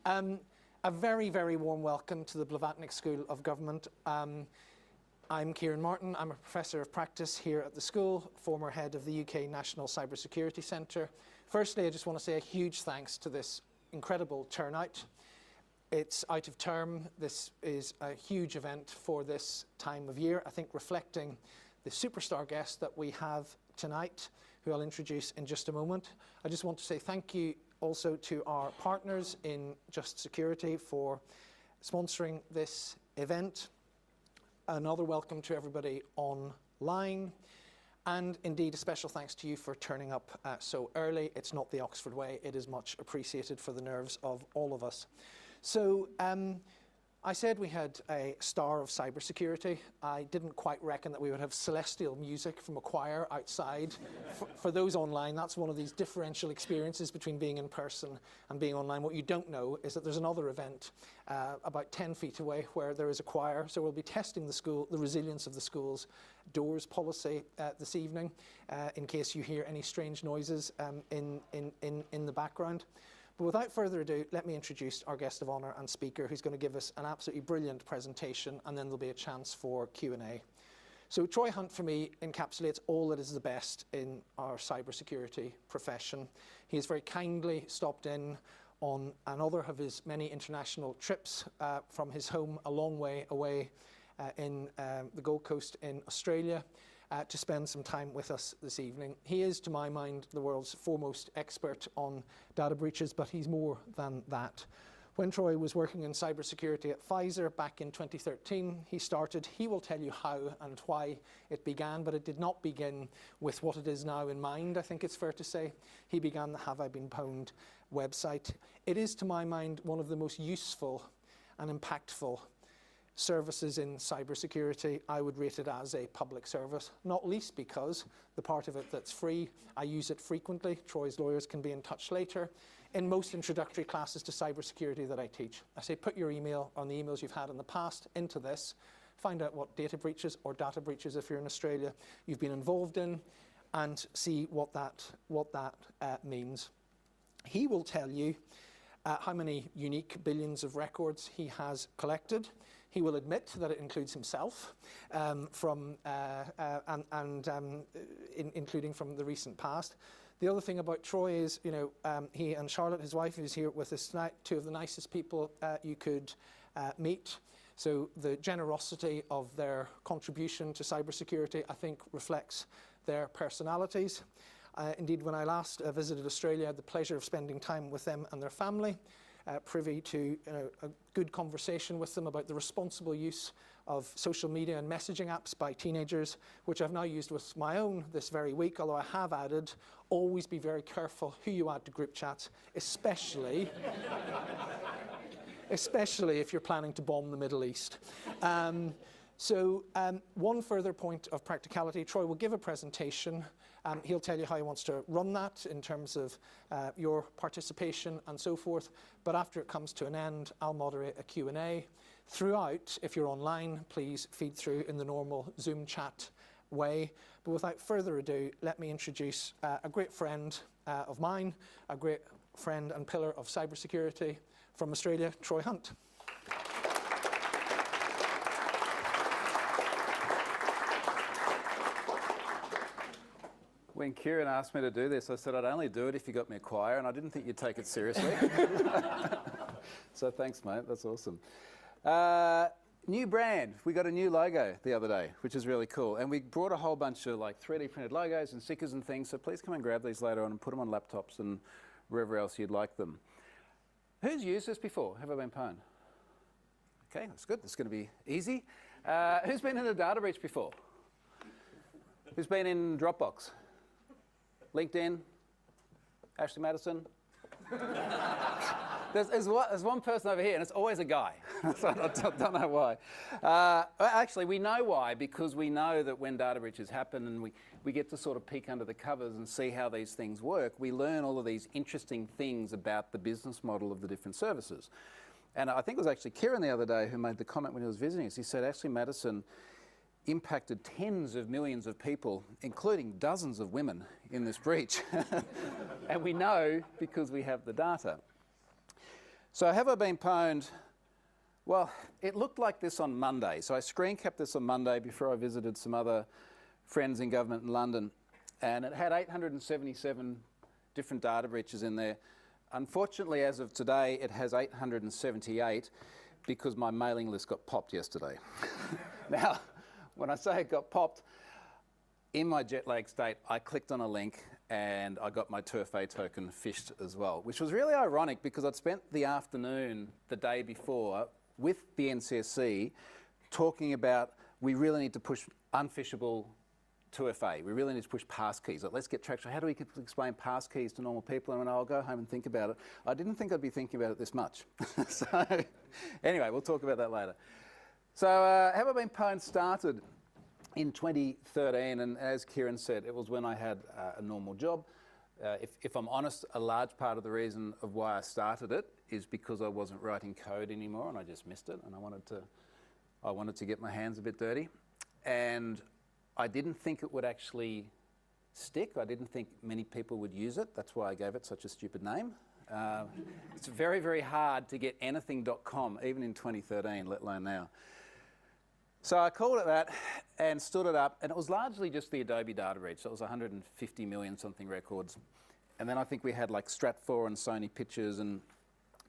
A very, very warm welcome to the Blavatnik School of Government. I'm Ciaran Martin. I'm a Professor of Practice here at the school, former head of the UK National Cybersecurity Centre. Firstly, I just want to say a huge thanks to this incredible turnout. It's out of term. This is a huge event for this time of year, I think reflecting the superstar guest that we have tonight, who I'll introduce in just a moment. I just want to say thank you also to our partners in Just Security for sponsoring this event. Another welcome to everybody online. And indeed, a special thanks to you for turning up so early. It's not the Oxford way. It is much appreciated for the nerves of all of us. So I said we had a star of cybersecurity. I didn't quite reckon that we would have celestial music from a choir outside. For those online, that's one of these differential experiences between being in person and being online. What you don't know is that there's another event about 10 feet away where there is a choir. So we'll be testing the resilience of the school's doors policy this evening, in case you hear any strange noises in the background. But without further ado, let me introduce our guest of honour and speaker, who's going to give us an absolutely brilliant presentation, and then there'll be a chance for Q&A. So Troy Hunt, for me, encapsulates all that is the best in our cybersecurity profession. He has very kindly stopped in on another of his many international trips from his home a long way away in the Gold Coast in Australia, to spend some time with us this evening. He is, to my mind, the world's foremost expert on data breaches, but he's more than that. When Troy was working in cybersecurity at Pfizer back in 2013, he will tell you how and why it began, but it did not begin with what it is now in mind, I think it's fair to say. He began the Have I Been Pwned website. It is, to my mind, one of the most useful and impactful services in cybersecurity. I would rate it as a public service, not least because the part of it that's free, I use it frequently. Troy's lawyers can be in touch later. In most introductory classes to cybersecurity that I teach, I say put your email on the emails you've had in the past into this, find out what data breaches, or data breaches if you're in Australia, you've been involved in, and see what that means. He will tell you how many unique billions of records he has collected. He will admit that it includes himself, including from the recent past. The other thing about Troy is, he and Charlotte, his wife, who's here with us tonight, two of the nicest people you could meet. So the generosity of their contribution to cybersecurity, I think, reflects their personalities. Indeed, when I last visited Australia, I had the pleasure of spending time with them and their family, privy to a good conversation with them about the responsible use of social media and messaging apps by teenagers, which I've now used with my own this very week, although I have added, always be very careful who you add to group chats, especially if you're planning to bomb the Middle East. One further point of practicality, Troy will give a presentation. He'll tell you how he wants to run that in terms of your participation and so forth. But after it comes to an end, I'll moderate a Q&A. Throughout, if you're online, please feed through in the normal Zoom chat way. But without further ado, let me introduce a great friend of mine, a great friend and pillar of cybersecurity from Australia, Troy Hunt. When Ciaran asked me to do this, I said I'd only do it if you got me a choir, and I didn't think you'd take it seriously. So thanks, mate. That's awesome. New brand. We got a new logo the other day, which is really cool. And we brought a whole bunch of 3D printed logos and stickers and things, so please come and grab these later on and put them on laptops and wherever else you'd like them. Who's used this before? Have I been pwned? Okay, that's good. That's going to be easy. Who's been in a data breach before? Who's been in Dropbox? LinkedIn? Ashley Madison? There's one person over here, and it's always a guy. So I don't know why. Actually, we know why, because we know that when data breaches happen and we get to sort of peek under the covers and see how these things work, we learn all of these interesting things about the business model of the different services. And I think it was actually Ciaran the other day who made the comment when he was visiting us. He said Ashley Madison impacted tens of millions of people, including dozens of women in this breach. And we know because we have the data. So have I been pwned? Well, it looked like this on Monday. So I screen capped this on Monday before I visited some other friends in government in London, and it had 877 different data breaches in there. Unfortunately, as of today, it has 878 because my mailing list got popped yesterday. Now, when I say it got popped, in my jet lag state, I clicked on a link and I got my TURF token phished as well, which was really ironic because I'd spent the afternoon the day before with the NCSC talking about we really need to push unphishable 2FA. We really need to push passkeys. Like, let's get traction. How do we explain passkeys to normal people? And I'll go home and think about it. I didn't think I'd be thinking about it this much. So anyway, we'll talk about that later. So Have I Been Pwned started in 2013, and as Ciaran said, it was when I had a normal job. If I'm honest, a large part of the reason of why I started it is because I wasn't writing code anymore and I just missed it, and I wanted to get my hands a bit dirty. And I didn't think it would actually stick. I didn't think many people would use it. That's why I gave it such a stupid name. It's very, very hard to get anything.com, even in 2013, let alone now. So I called it that and stood it up, and it was largely just the Adobe data breach. So it was 150 million something records. And then I think we had like Stratfor and Sony Pictures and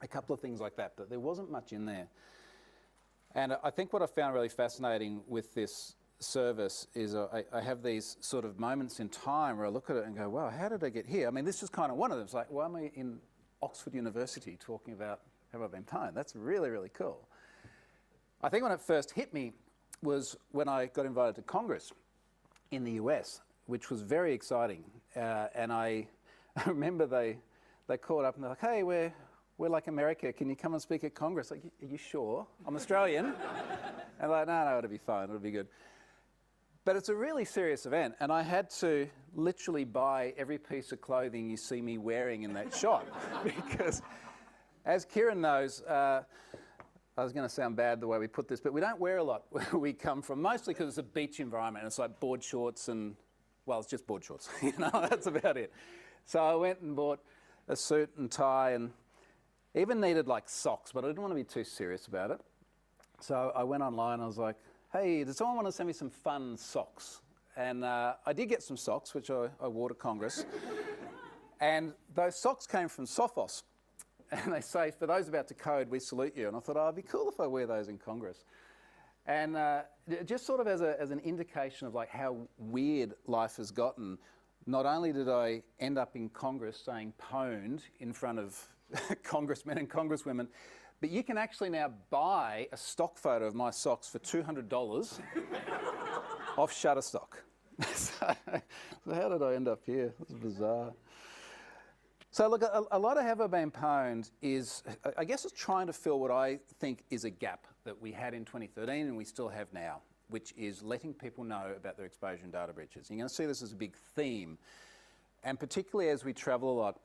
a couple of things like that, but there wasn't much in there. And I think what I found really fascinating with this service is I have these sort of moments in time where I look at it and go, wow, how did I get here? I mean, this is kind of one of them. It's like, why am I in Oxford University talking about Have I Been Pwned? That's really, really cool. I think when it first hit me was when I got invited to Congress in the US, which was very exciting. And I remember they called up and they're like, hey, we're like America. Can you come and speak at Congress? Like, are you sure? I'm Australian. And like, no, it'll be fine. It'll be good. But it's a really serious event, and I had to literally buy every piece of clothing you see me wearing in that shot because, as Ciaran knows, I was going to sound bad the way we put this, but we don't wear a lot where we come from, mostly because it's a beach environment. It's like board shorts and, well, it's just board shorts. You know, that's about it. So I went and bought a suit and tie and even needed like socks, but I didn't want to be too serious about it. So I went online. I was like, hey, does someone want to send me some fun socks? And I did get some socks, which I wore to Congress. And those socks came from Sophos. And they say, for those about to code, we salute you. And I thought, oh, it'd be cool if I wear those in Congress. And just sort of as an indication of like how weird life has gotten, not only did I end up in Congress saying pwned in front of congressmen and congresswomen, but you can actually now buy a stock photo of my socks for $200 off Shutterstock. So how did I end up here? This is bizarre. So look, a lot of Have I Been Pwned is, I guess it's trying to fill what I think is a gap that we had in 2013 and we still have now, which is letting people know about their exposure and data breaches. You're going to see this as a big theme, and particularly as we travel a lot.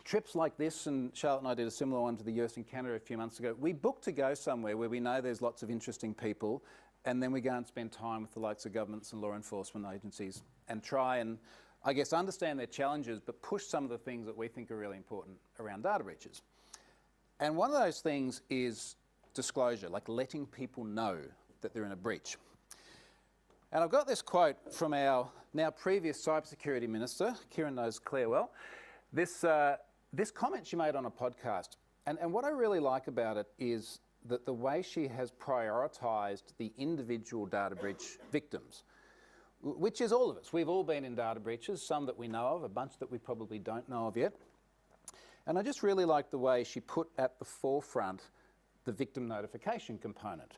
Trips like this, and Charlotte and I did a similar one to the US and Canada a few months ago, we book to go somewhere where we know there's lots of interesting people, and then we go and spend time with the likes of governments and law enforcement agencies and try and, I guess, understand their challenges, but push some of the things that we think are really important around data breaches. And one of those things is disclosure, like letting people know that they're in a breach. And I've got this quote from our now previous cybersecurity minister, Ciaran knows Claire well. This comment she made on a podcast, and what I really like about it is that the way she has prioritised the individual data breach victims, which is all of us. We've all been in data breaches, some that we know of, a bunch that we probably don't know of yet. And I just really like the way she put at the forefront the victim notification component.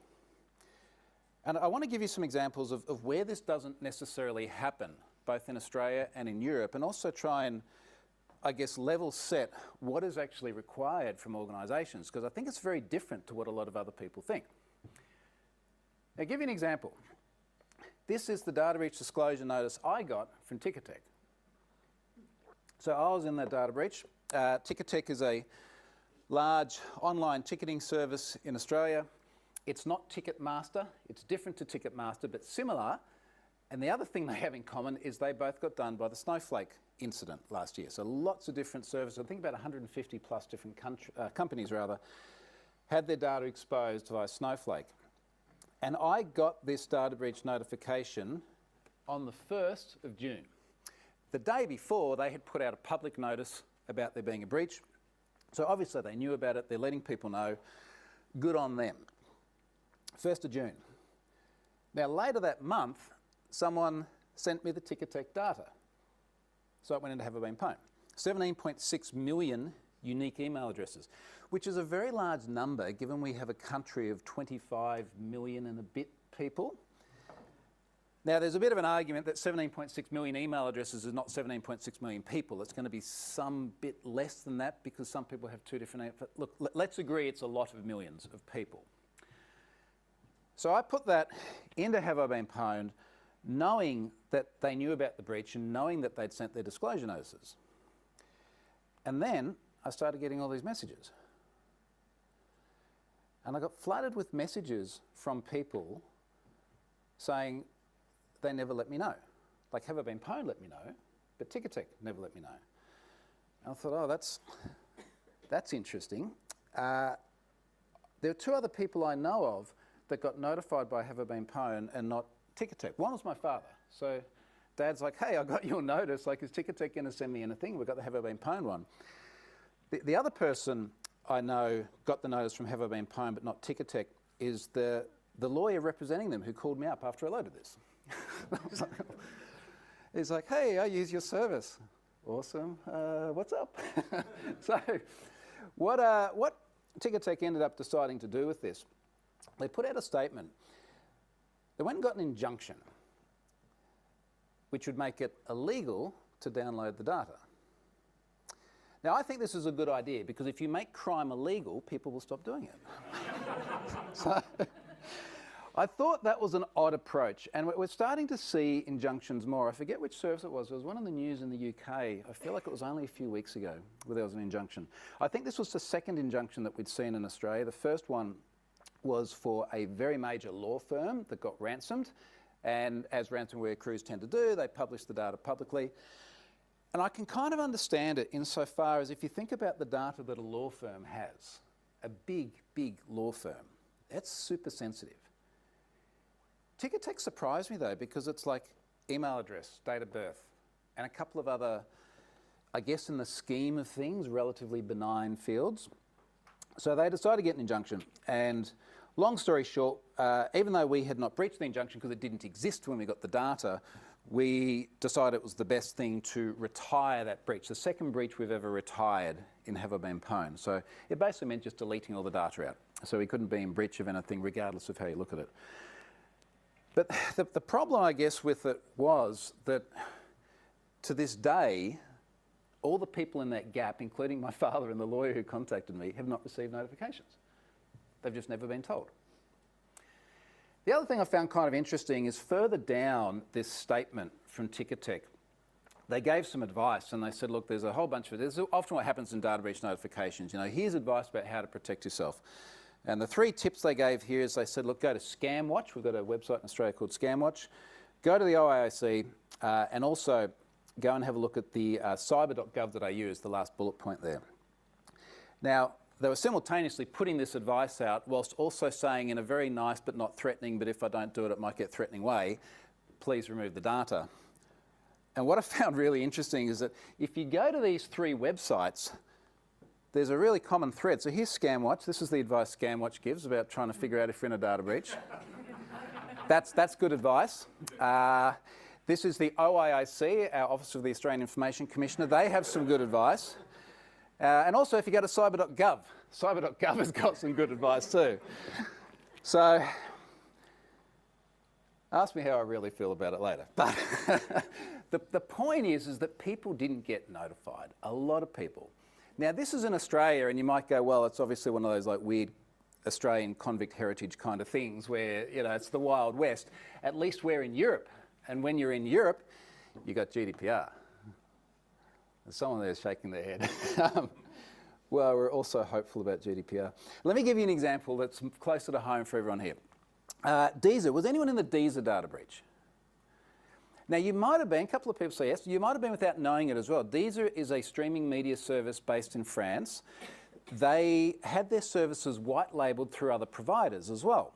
And I want to give you some examples of where this doesn't necessarily happen, both in Australia and in Europe, and also try and, I guess, level set what is actually required from organisations, because I think it's very different to what a lot of other people think. Now, I'll give you an example. This is the data breach disclosure notice I got from Ticketek. So I was in that data breach. Ticketek is a large online ticketing service in Australia. It's not Ticketmaster. It's different to Ticketmaster, but similar. And the other thing they have in common is they both got done by the Snowflake incident last year. So lots of different services, I think about 150 plus different companies had their data exposed via Snowflake. And I got this data breach notification on the 1st of June. The day before, they had put out a public notice about there being a breach. So obviously they knew about it, they're letting people know. Good on them. 1st of June. Now later that month, someone sent me the Ticketek data. So it went into Have I Been Pwned. 17.6 million unique email addresses, which is a very large number given we have a country of 25 million and a bit people. Now there's a bit of an argument that 17.6 million email addresses is not 17.6 million people. It's going to be some bit less than that because some people have two different... Look, let's agree it's a lot of millions of people. So I put that into Have I Been Pwned, knowing that they knew about the breach and knowing that they'd sent their disclosure notices. And then I started getting all these messages. And I got flooded with messages from people saying they never let me know. Like Have I Been Pwned let me know, but Ticketek never let me know. And I thought, oh, that's interesting. There are two other people I know of that got notified by Have I Been Pwned and not Ticketek. One was my father. So Dad's like, hey, I got your notice. Like, is Ticketek going to send me anything? We've got the Have I Been Pwned one. The other person I know got the notice from Have I Been Pwned but not Ticketek is the lawyer representing them who called me up after I loaded this. He's like, hey, I use your service. Awesome. What's up? So what Ticketek ended up deciding to do with this, they put out a statement. They went and got an injunction, which would make it illegal to download the data. Now, I think this is a good idea because if you make crime illegal, people will stop doing it. So I thought that was an odd approach, and we're starting to see injunctions more. I forget which service it was. It was one in the news in the UK. I feel like it was only a few weeks ago where there was an injunction. I think this was the second injunction that we'd seen in Australia. The first one was for a very major law firm that got ransomed, and as ransomware crews tend to do, they published the data publicly. And I can kind of understand it insofar as if you think about the data that a law firm has, a big, big law firm, that's super sensitive. Ticketek surprised me though, because it's like email address, date of birth, and a couple of other, I guess in the scheme of things, relatively benign fields. So they decided to get an injunction, and long story short, even though we had not breached the injunction because it didn't exist when we got the data, we decided it was the best thing to retire that breach, the second breach we've ever retired in Have I Been Pwned. So it basically meant just deleting all the data out. So we couldn't be in breach of anything regardless of how you look at it. But the problem, I guess, with it was that to this day, all the people in that gap, including my father and the lawyer who contacted me, have not received notifications. They've just never been told. The other thing I found kind of interesting is further down this statement from Ticketek, they gave some advice and they said, look, there's a whole bunch of, this is often what happens in data breach notifications, you know, here's advice about how to protect yourself. And the 3 tips they gave here is they said, look, go to ScamWatch. We've got a website in Australia called ScamWatch. Go to the OIIC and also go and have a look at the cyber.gov.au is the last bullet point there. Now, they were simultaneously putting this advice out whilst also saying in a very nice but not threatening, but if I don't do it, it might get threatening way, please remove the data. And what I found really interesting is that if you go to these 3 websites, there's a really common thread. So here's ScamWatch. This is the advice ScamWatch gives about trying to figure out if you're in a data breach. That's good advice. This is the OIIC, our Office of the Australian Information Commissioner. They have some good advice. And also, if you go to cyber.gov, cyber.gov has got some good advice too. So, ask me how I really feel about it later. But the point is that people didn't get notified, a lot of people. Now, this is in Australia, and you might go, well, it's obviously one of those like weird Australian convict heritage kind of things where, you know, it's the Wild West. At least we're in Europe. And when you're in Europe, you got GDPR. There's someone there shaking their head. Well, we're also hopeful about GDPR. Let me give you an example that's closer to home for everyone here. DESA. Was anyone in the DESA data breach? Now, you might have been, a couple of people say yes, you might have been without knowing it as well. Deezer is a streaming media service based in France. They had their services white labelled through other providers as well.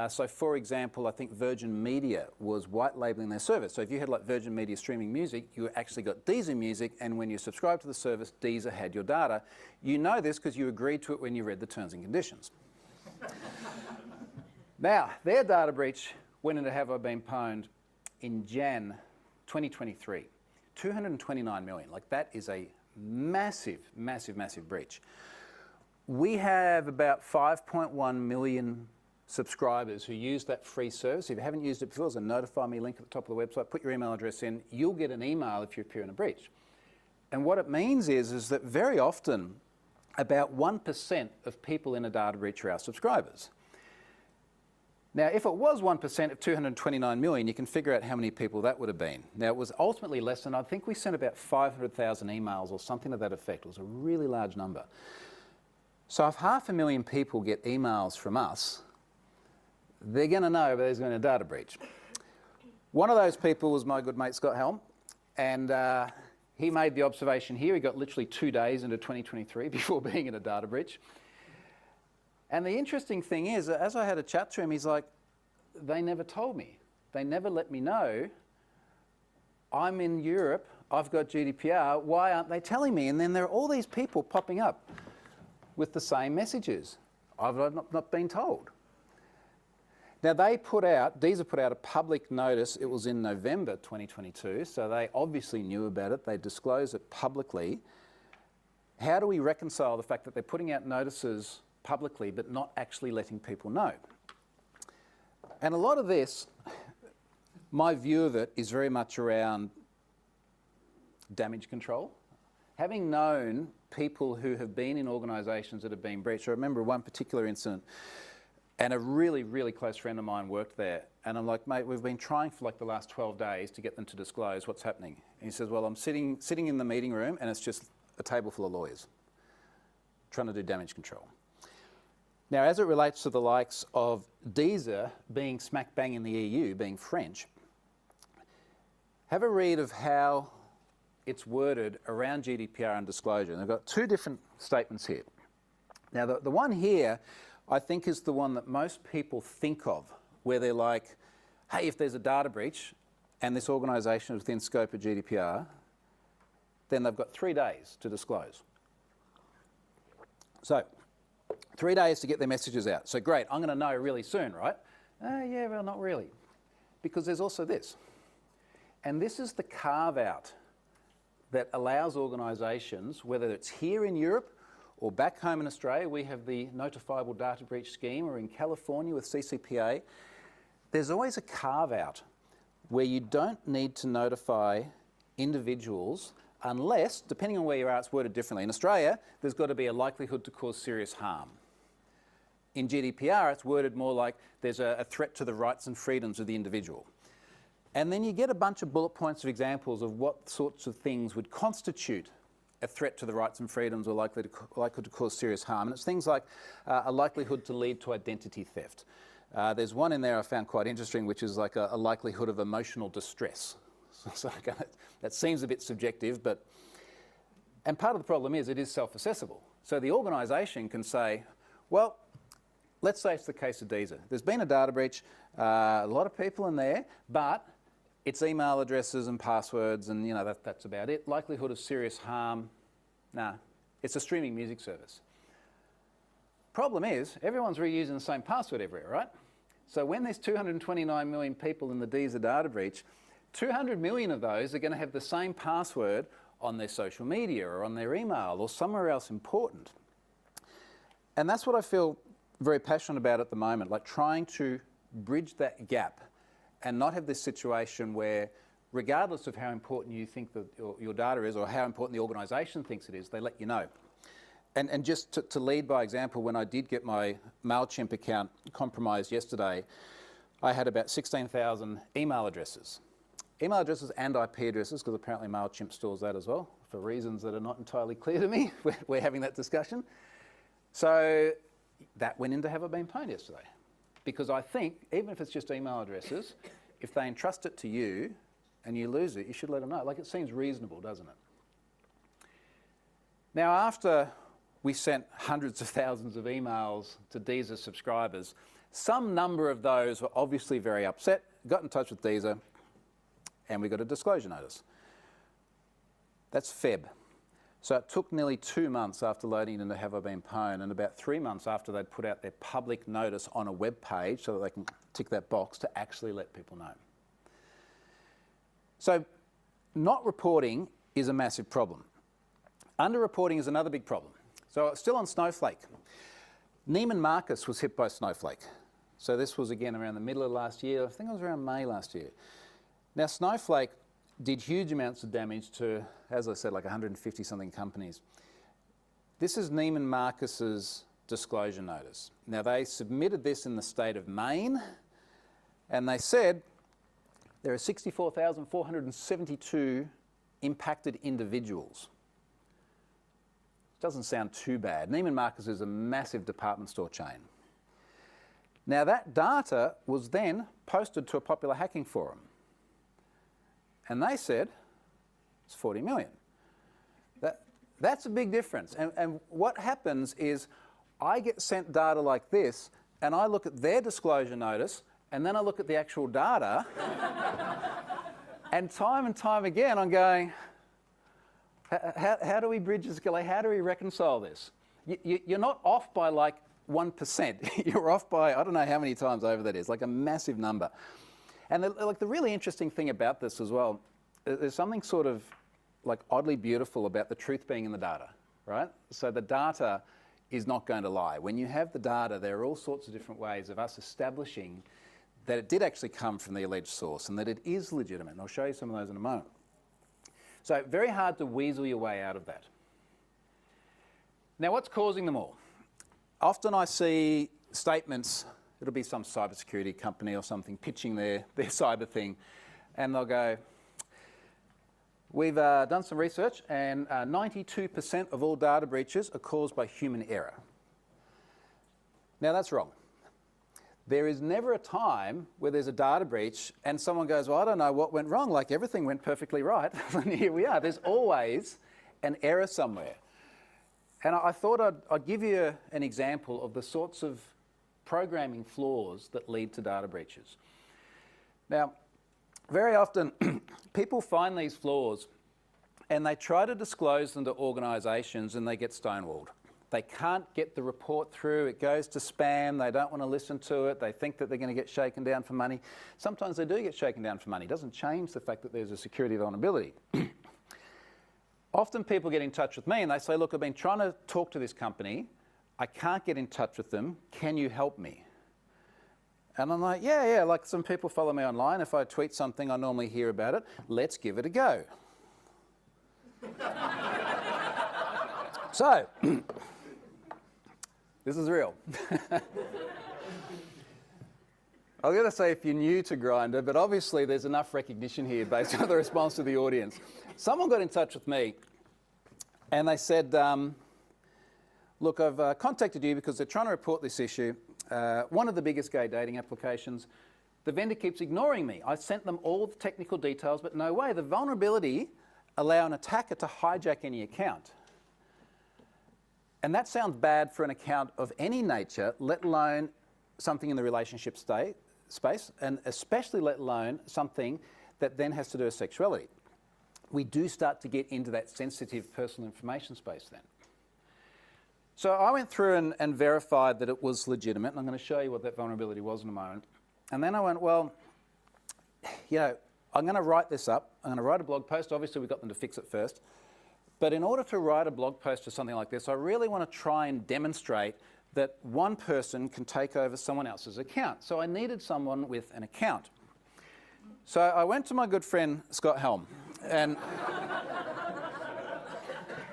So, for example, I think Virgin Media was white labelling their service. So if you had like Virgin Media streaming music, you actually got Deezer music, and when you subscribed to the service, Deezer had your data. You know this because you agreed to it when you read the terms and conditions. Now, their data breach went into Have I Been Pwned in Jan 2023. 229 million. Like, that is a massive, massive, massive breach. We have about 5.1 million subscribers who use that free service. If you haven't used it before, there's a notify me link at the top of the website. Put your email address in. You'll get an email if you appear in a breach. And what it means is that very often about 1% of people in a data breach are our subscribers. Now, if it was 1% of 229 million, you can figure out how many people that would have been. Now, it was ultimately less than, I think we sent about 500,000 emails or something to that effect. It was a really large number. So if 500,000 people get emails from us, they're going to know there's been a data breach. One of those people was my good mate Scott Helm, and he made the observation here. He got literally 2 days into 2023 before being in a data breach. And the interesting thing is, as I had a chat to him, he's like, they never told me. They never let me know. I'm in Europe, I've got GDPR, why aren't they telling me? And then there are all these people popping up with the same messages. I've not been told. Now, Deezer put out a public notice. It was in November 2022, so they obviously knew about it. They disclosed it publicly. How do we reconcile the fact that they're putting out notices publicly but not actually letting people know? And a lot of this, my view of it is very much around damage control. Having known people who have been in organisations that have been breached, I remember one particular incident, and a really, really close friend of mine worked there. And I'm like, mate, we've been trying for like the last 12 days to get them to disclose what's happening. And he says, well, I'm sitting in the meeting room and it's just a table full of lawyers trying to do damage control. Now, as it relates to the likes of Deezer being smack bang in the EU, being French, have a read of how it's worded around GDPR and disclosure. And I've got two different statements here. Now, the one here, I think, is the one that most people think of, where they're like, hey, if there's a data breach and this organisation is within scope of GDPR, then they've got 3 days to disclose. So, 3 days to get their messages out. So great, I'm going to know really soon, right? Yeah, well, not really. Because there's also this. And this is the carve-out that allows organisations, whether it's here in Europe or back home in Australia, we have the notifiable data breach scheme, or in California with CCPA, there's always a carve-out where you don't need to notify individuals unless, depending on where you are, it's worded differently. In Australia, there's got to be a likelihood to cause serious harm. In GDPR, it's worded more like there's a threat to the rights and freedoms of the individual. And then you get a bunch of bullet points of examples of what sorts of things would constitute a threat to the rights and freedoms or likely to cause serious harm. And it's things like a likelihood to lead to identity theft. There's one in there I found quite interesting, which is like a likelihood of emotional distress. So that seems a bit subjective, and part of the problem is it is self-assessable. So the organisation can say, well, let's say it's the case of Deezer. There's been a data breach, a lot of people in there, but it's email addresses and passwords, and that's about it. Likelihood of serious harm, nah, it's a streaming music service. Problem is, everyone's reusing the same password everywhere, right? So when there's 229 million people in the Deezer data breach, 200 million of those are going to have the same password on their social media or on their email or somewhere else important. And that's what I feel very passionate about at the moment, like trying to bridge that gap and not have this situation where, regardless of how important you think that your data is or how important the organisation thinks it is, they let you know. And just to lead by example, when I did get my MailChimp account compromised yesterday, I had about 16,000 email addresses. Email addresses and IP addresses, because apparently MailChimp stores that as well, for reasons that are not entirely clear to me. We're having that discussion. So that went into Have I Been Pwned yesterday. Because I think, even if it's just email addresses, if they entrust it to you and you lose it, you should let them know. Like, it seems reasonable, doesn't it? Now, after we sent hundreds of thousands of emails to Deezer subscribers, some number of those were obviously very upset, got in touch with Deezer, and we got a disclosure notice. That's Feb. So it took nearly 2 months after loading into Have I Been Pwned, and about 3 months after they'd put out their public notice on a web page so that they can tick that box to actually let people know. So not reporting is a massive problem. Underreporting is another big problem. So still on Snowflake. Neiman Marcus was hit by Snowflake. So this was again around the middle of last year. I think it was around May last year. Now Snowflake did huge amounts of damage to, as I said, like 150 something companies. This is Neiman Marcus's disclosure notice. Now they submitted this in the state of Maine, and they said there are 64,472 impacted individuals. Doesn't sound too bad. Neiman Marcus is a massive department store chain. Now that data was then posted to a popular hacking forum. And they said it's 40 million. That's a big difference. And what happens is I get sent data like this, and I look at their disclosure notice, and then I look at the actual data, and time again I'm going, how do we bridge this? How do we reconcile this? You're not off by like 1%. You're off by, I don't know how many times over that is, like a massive number. And the really interesting thing about this as well, there's something sort of like oddly beautiful about the truth being in the data, right? So the data is not going to lie. When you have the data, there are all sorts of different ways of us establishing that it did actually come from the alleged source and that it is legitimate. And I'll show you some of those in a moment. So very hard to weasel your way out of that. Now, what's causing them all? Often I see statements, it'll be some cybersecurity company or something pitching their cyber thing, and they'll go, we've done some research, and 92% of all data breaches are caused by human error. Now, that's wrong. There is never a time where there's a data breach and someone goes, well, I don't know what went wrong, like everything went perfectly right. And here we are. There's always an error somewhere. And I thought I'd give you an example of the sorts of programming flaws that lead to data breaches. Now, very often people find these flaws and they try to disclose them to organisations and they get stonewalled. They can't get the report through, it goes to spam, they don't want to listen to it, they think that they're going to get shaken down for money. Sometimes they do get shaken down for money. It doesn't change the fact that there's a security vulnerability. Often people get in touch with me and they say, look, I've been trying to talk to this company, I can't get in touch with them, can you help me? And I'm like, yeah, like some people follow me online, if I tweet something I normally hear about it, let's give it a go. So, this is real. I was going to say if you're new to Grindr, but obviously there's enough recognition here based on the response to the audience. Someone got in touch with me and they said, look, I've contacted you because they're trying to report this issue. One of the biggest gay dating applications. The vendor keeps ignoring me. I sent them all the technical details, but no way. The vulnerability allows an attacker to hijack any account. And that sounds bad for an account of any nature, let alone something in the relationship space, and especially let alone something that then has to do with sexuality. We do start to get into that sensitive personal information space then. So I went through and verified that it was legitimate, and I'm going to show you what that vulnerability was in a moment. And then I went, well, you know, I'm going to write this up. I'm going to write a blog post. Obviously, we got them to fix it first. But in order to write a blog post or something like this, I really want to try and demonstrate that one person can take over someone else's account. So I needed someone with an account. So I went to my good friend, Scott Helm, and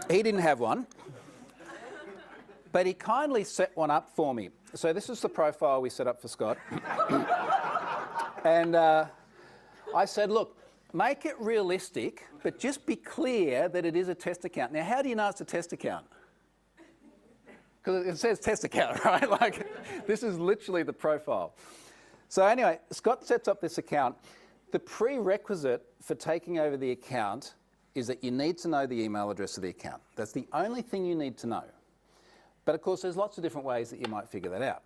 he didn't have one, but he kindly set one up for me. So this is the profile we set up for Scott. And I said, look, make it realistic, but just be clear that it is a test account. Now, how do you know it's a test account? Because it says test account, right? Like, this is literally the profile. So anyway, Scott sets up this account. The prerequisite for taking over the account is that you need to know the email address of the account. That's the only thing you need to know. But of course, there's lots of different ways that you might figure that out.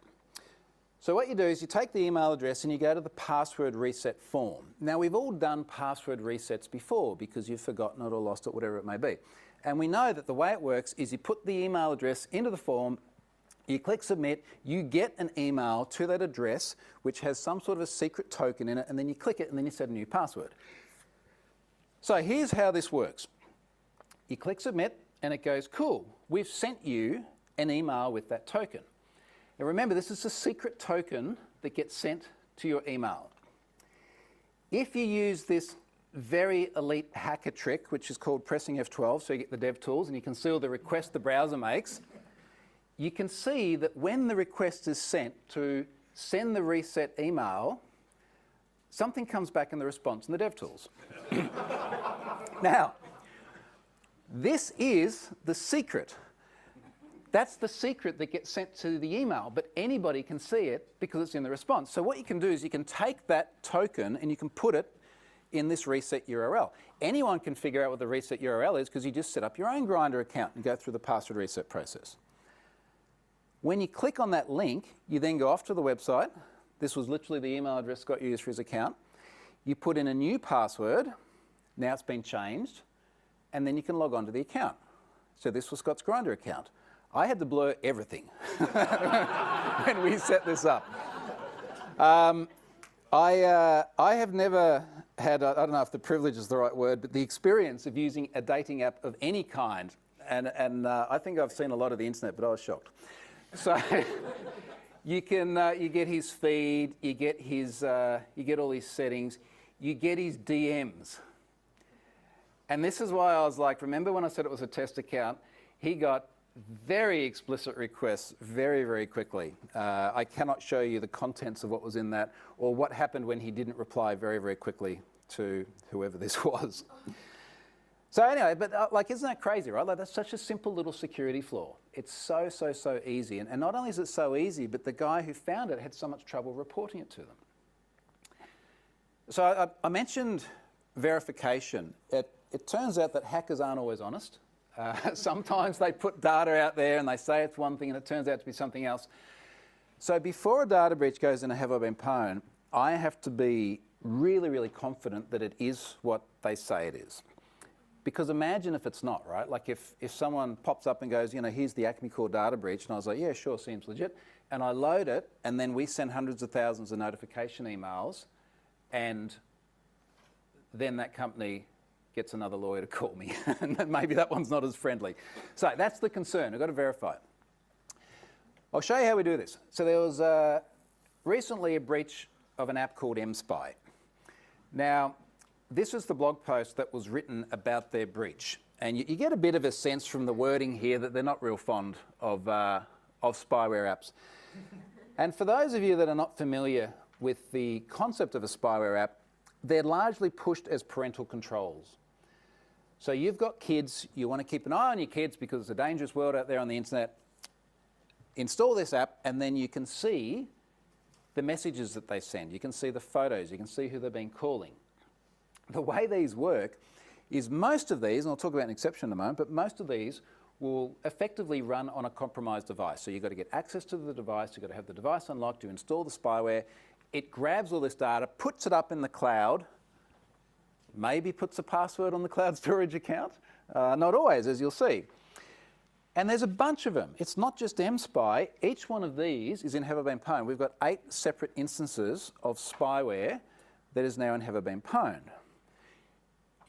So what you do is you take the email address and you go to the password reset form. Now, we've all done password resets before because you've forgotten it or lost it, whatever it may be. And we know that the way it works is you put the email address into the form, you click submit, you get an email to that address which has some sort of a secret token in it, and then you click it and then you set a new password. So here's how this works. You click submit and it goes, cool, we've sent you an email with that token. Now remember, this is a secret token that gets sent to your email. If you use this very elite hacker trick, which is called pressing F12, so you get the dev tools and you can see all the requests the browser makes, you can see that when the request is sent to send the reset email, something comes back in the response in the dev tools. Now, this is the secret. That's the secret that gets sent to the email, but anybody can see it because it's in the response. So what you can do is you can take that token and you can put it in this reset URL. Anyone can figure out what the reset URL is because you just set up your own Grindr account and go through the password reset process. When you click on that link, you then go off to the website. This was literally the email address Scott used for his account. You put in a new password. Now it's been changed. And then you can log on to the account. So this was Scott's Grindr account. I had to blur everything when we set this up. I have never had, I don't know if the privilege is the right word, but the experience of using a dating app of any kind. And I think I've seen a lot of the internet, but I was shocked. So you get his feed, you get all his settings, you get his DMs. And this is why I was like, remember when I said it was a test account? He got very explicit requests very, very quickly. I cannot show you the contents of what was in that or what happened when he didn't reply very, very quickly to whoever this was. So anyway, but like, isn't that crazy, right? Like, that's such a simple little security flaw. It's so, so, so easy. And not only is it so easy, but the guy who found it had so much trouble reporting it to them. So I mentioned verification. It turns out that hackers aren't always honest. Sometimes they put data out there and they say it's one thing and it turns out to be something else. So before a data breach goes into Have I Been Pwned, I have to be really, really confident that it is what they say it is. Because imagine if it's not, right? Like if someone pops up and goes, you know, here's the Acme Core data breach, and I was like, yeah, sure, seems legit. And I load it, and then we send hundreds of thousands of notification emails, and then that company gets another lawyer to call me, and maybe that one's not as friendly. So that's the concern. I've got to verify it. I'll show you how we do this. So there was recently a breach of an app called mSpy. Now, this is the blog post that was written about their breach. And you get a bit of a sense from the wording here that they're not real fond of spyware apps. And for those of you that are not familiar with the concept of a spyware app, they're largely pushed as parental controls. So you've got kids, you want to keep an eye on your kids because it's a dangerous world out there on the internet. Install this app and then you can see the messages that they send. You can see the photos, you can see who they've been calling. The way these work is most of these, and I'll talk about an exception in a moment, but most of these will effectively run on a compromised device. So you've got to get access to the device, you've got to have the device unlocked, you install the spyware, it grabs all this data, puts it up in the cloud, maybe puts a password on the cloud storage account, not always, as you'll see. And there's a bunch of them. It's not just mSpy. Each one of these is in Have I Been Pwned. We've got 8 separate instances of spyware that is now in Have I Been Pwned.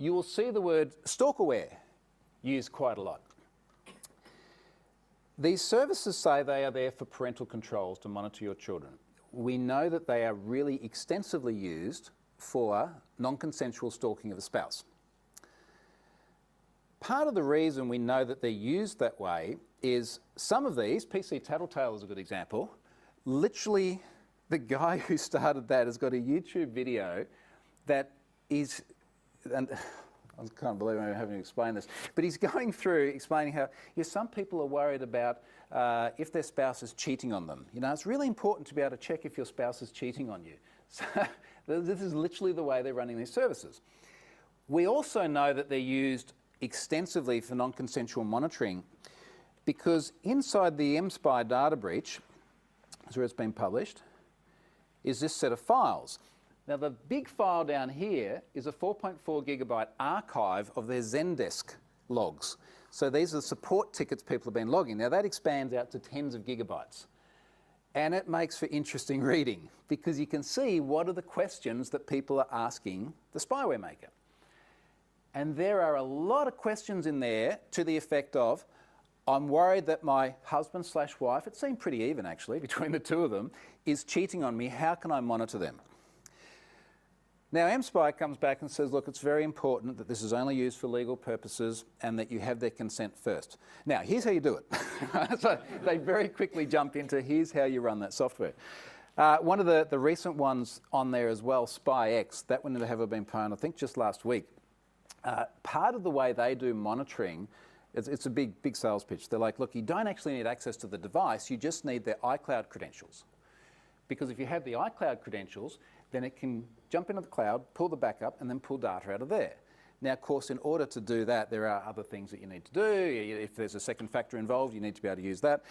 You will see the word stalkerware used quite a lot. These services say they are there for parental controls to monitor your children. We know that they are really extensively used for non-consensual stalking of a spouse. Part of the reason we know that they're used that way is some of these, PC Tattletale is a good example, literally the guy who started that has got a YouTube video that is, and I can't believe I'm having to explain this, but he's going through explaining how some people are worried about if their spouse is cheating on them. You know, it's really important to be able to check if your spouse is cheating on you. So this is literally the way they're running these services. We also know that they're used extensively for non-consensual monitoring because inside the MSpy data breach, that's where it's been published, is this set of files. Now the big file down here is a 4.4 gigabyte archive of their Zendesk logs. So these are the support tickets people have been logging. Now that expands out to tens of gigabytes. And it makes for interesting reading because you can see what are the questions that people are asking the spyware maker. And there are a lot of questions in there to the effect of, I'm worried that my husband/wife, it seemed pretty even actually between the two of them, is cheating on me. How can I monitor them? Now MSpy comes back and says, look, it's very important that this is only used for legal purposes and that you have their consent first. Now, here's how you do it. So they very quickly jump into, here's how you run that software. One of the recent ones on there as well, SpyX, that went into Have I Been Pwned, I think just last week. Part of the way they do monitoring, it's a big sales pitch. They're like, look, you don't actually need access to the device, you just need their iCloud credentials. Because if you have the iCloud credentials, then it can jump into the cloud, pull the backup, and then pull data out of there. Now, of course, in order to do that, there are other things that you need to do. If there's a second factor involved, you need to be able to use that.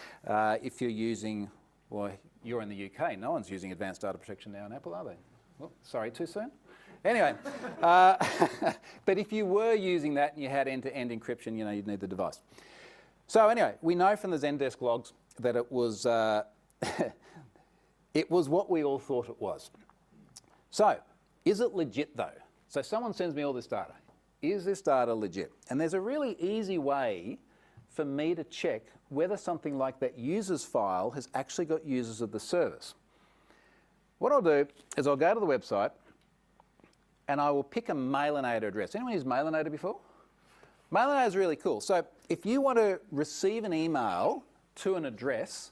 If you're using, well, you're in the UK, no one's using advanced data protection now in Apple, are they? Oh, sorry, too soon? Anyway, but if you were using that and you had end-to-end encryption, you'd need the device. So anyway, we know from the Zendesk logs that it was, it was what we all thought it was. So, is it legit though? So someone sends me all this data. Is this data legit? And there's a really easy way for me to check whether something like that users file has actually got users of the service. What I'll do is I'll go to the website and I will pick a Mailinator address. Anyone used Mailinator before? Mailinator is really cool. So if you want to receive an email to an address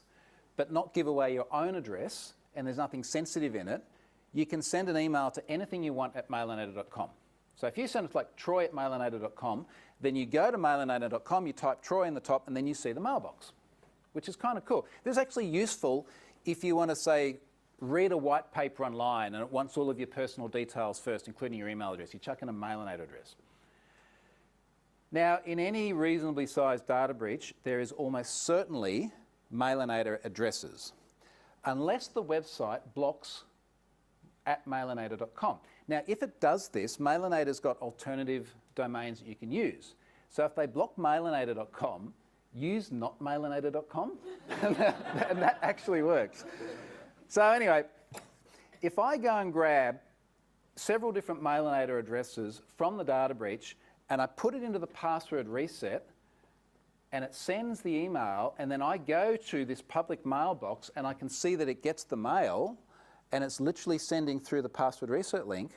but not give away your own address and there's nothing sensitive in it, you can send an email to anything you want at mailinator.com. So if you send it to like troy@mailinator.com, then you go to mailinator.com, you type Troy in the top, and then you see the mailbox, which is kind of cool. This is actually useful if you want to, say, read a white paper online and it wants all of your personal details first, including your email address. You chuck in a Mailinator address. Now, in any reasonably sized data breach, there is almost certainly Mailinator addresses, unless the website blocks at mailinator.com. Now, if it does this, Mailinator's got alternative domains that you can use. So if they block mailinator.com, use notmailinator.com, and that actually works. So anyway, if I go and grab several different Mailinator addresses from the data breach and I put it into the password reset and it sends the email, and then I go to this public mailbox and I can see that it gets the mail and it's literally sending through the password reset link,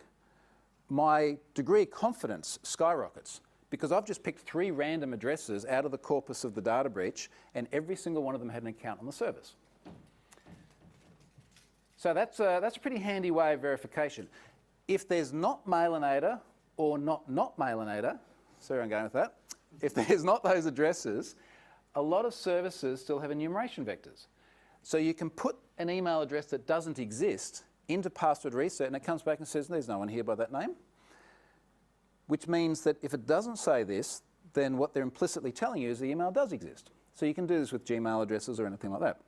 my degree of confidence skyrockets because I've just picked 3 random addresses out of the corpus of the data breach and every single one of them had an account on the service. So that's a pretty handy way of verification. If there's not Mailinator or not Mailinator, sorry I'm going with that, if there's not those addresses, a lot of services still have enumeration vectors. So you can put an email address that doesn't exist into password reset and it comes back and says, there's no one here by that name. Which means that if it doesn't say this, then what they're implicitly telling you is the email does exist. So you can do this with Gmail addresses or anything like that.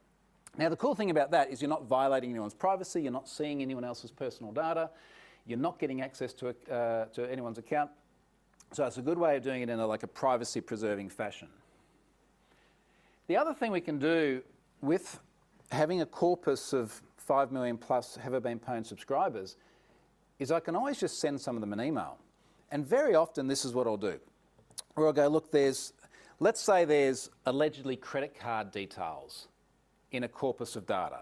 Now the cool thing about that is you're not violating anyone's privacy, you're not seeing anyone else's personal data, you're not getting access to anyone's account. So it's a good way of doing it in a privacy preserving fashion. The other thing we can do with having a corpus of 5 million plus Have I Been Pwned subscribers is I can always just send some of them an email. And very often this is what I'll do. Or I'll go, look, let's say there's allegedly credit card details in a corpus of data.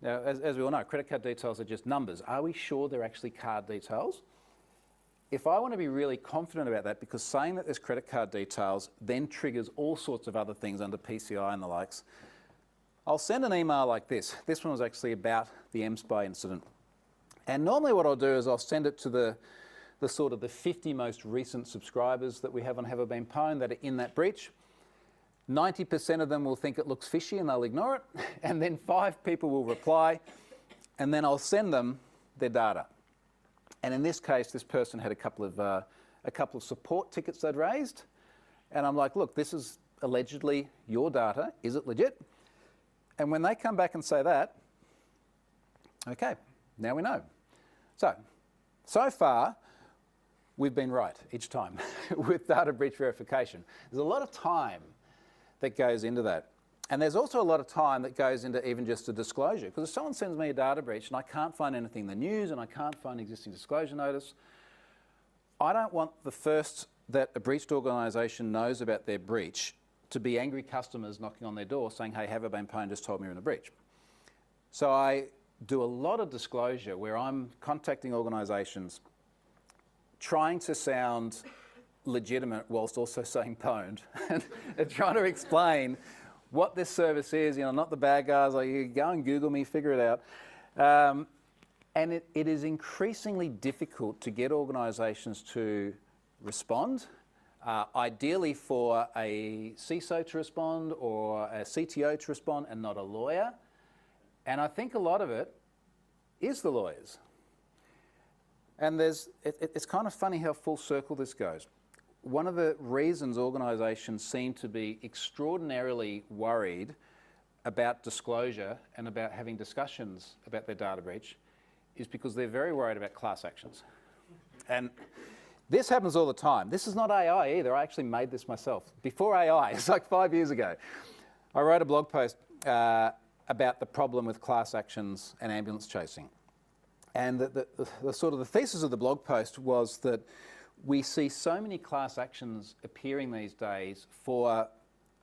Now, as we all know, credit card details are just numbers. Are we sure they're actually card details? If I want to be really confident about that, because saying that there's credit card details then triggers all sorts of other things under PCI and the likes, I'll send an email like this. This one was actually about the MSpy incident. And normally what I'll do is I'll send it to the 50 most recent subscribers that we have on Have I Been Pwned that are in that breach. 90% of them will think it looks fishy and they'll ignore it. And then 5 people will reply. And then I'll send them their data. And in this case, this person had a couple of support tickets they'd raised. And I'm like, look, this is allegedly your data. Is it legit? And when they come back and say that, okay, now we know. So far, we've been right each time with data breach verification. There's a lot of time that goes into that. And there's also a lot of time that goes into even just a disclosure. Because if someone sends me a data breach and I can't find anything in the news and I can't find existing disclosure notice, I don't want the first that a breached organisation knows about their breach to be angry customers knocking on their door saying, hey, have I been pwned, just told me you're in a breach. So I do a lot of disclosure where I'm contacting organisations trying to sound legitimate whilst also saying pwned and trying to explain what this service is, not the bad guys, like you go and Google me, figure it out. And it is increasingly difficult to get organisations to respond. Ideally for a CISO to respond or a CTO to respond and not a lawyer. And I think a lot of it is the lawyers. And it's kind of funny how full circle this goes. One of the reasons organisations seem to be extraordinarily worried about disclosure and about having discussions about their data breach is because they're very worried about class actions. And this happens all the time. This is not AI either. I actually made this myself. Before AI, it's like 5 years ago, I wrote a blog post about the problem with class actions and ambulance chasing. And the sort of the thesis of the blog post was that we see so many class actions appearing these days for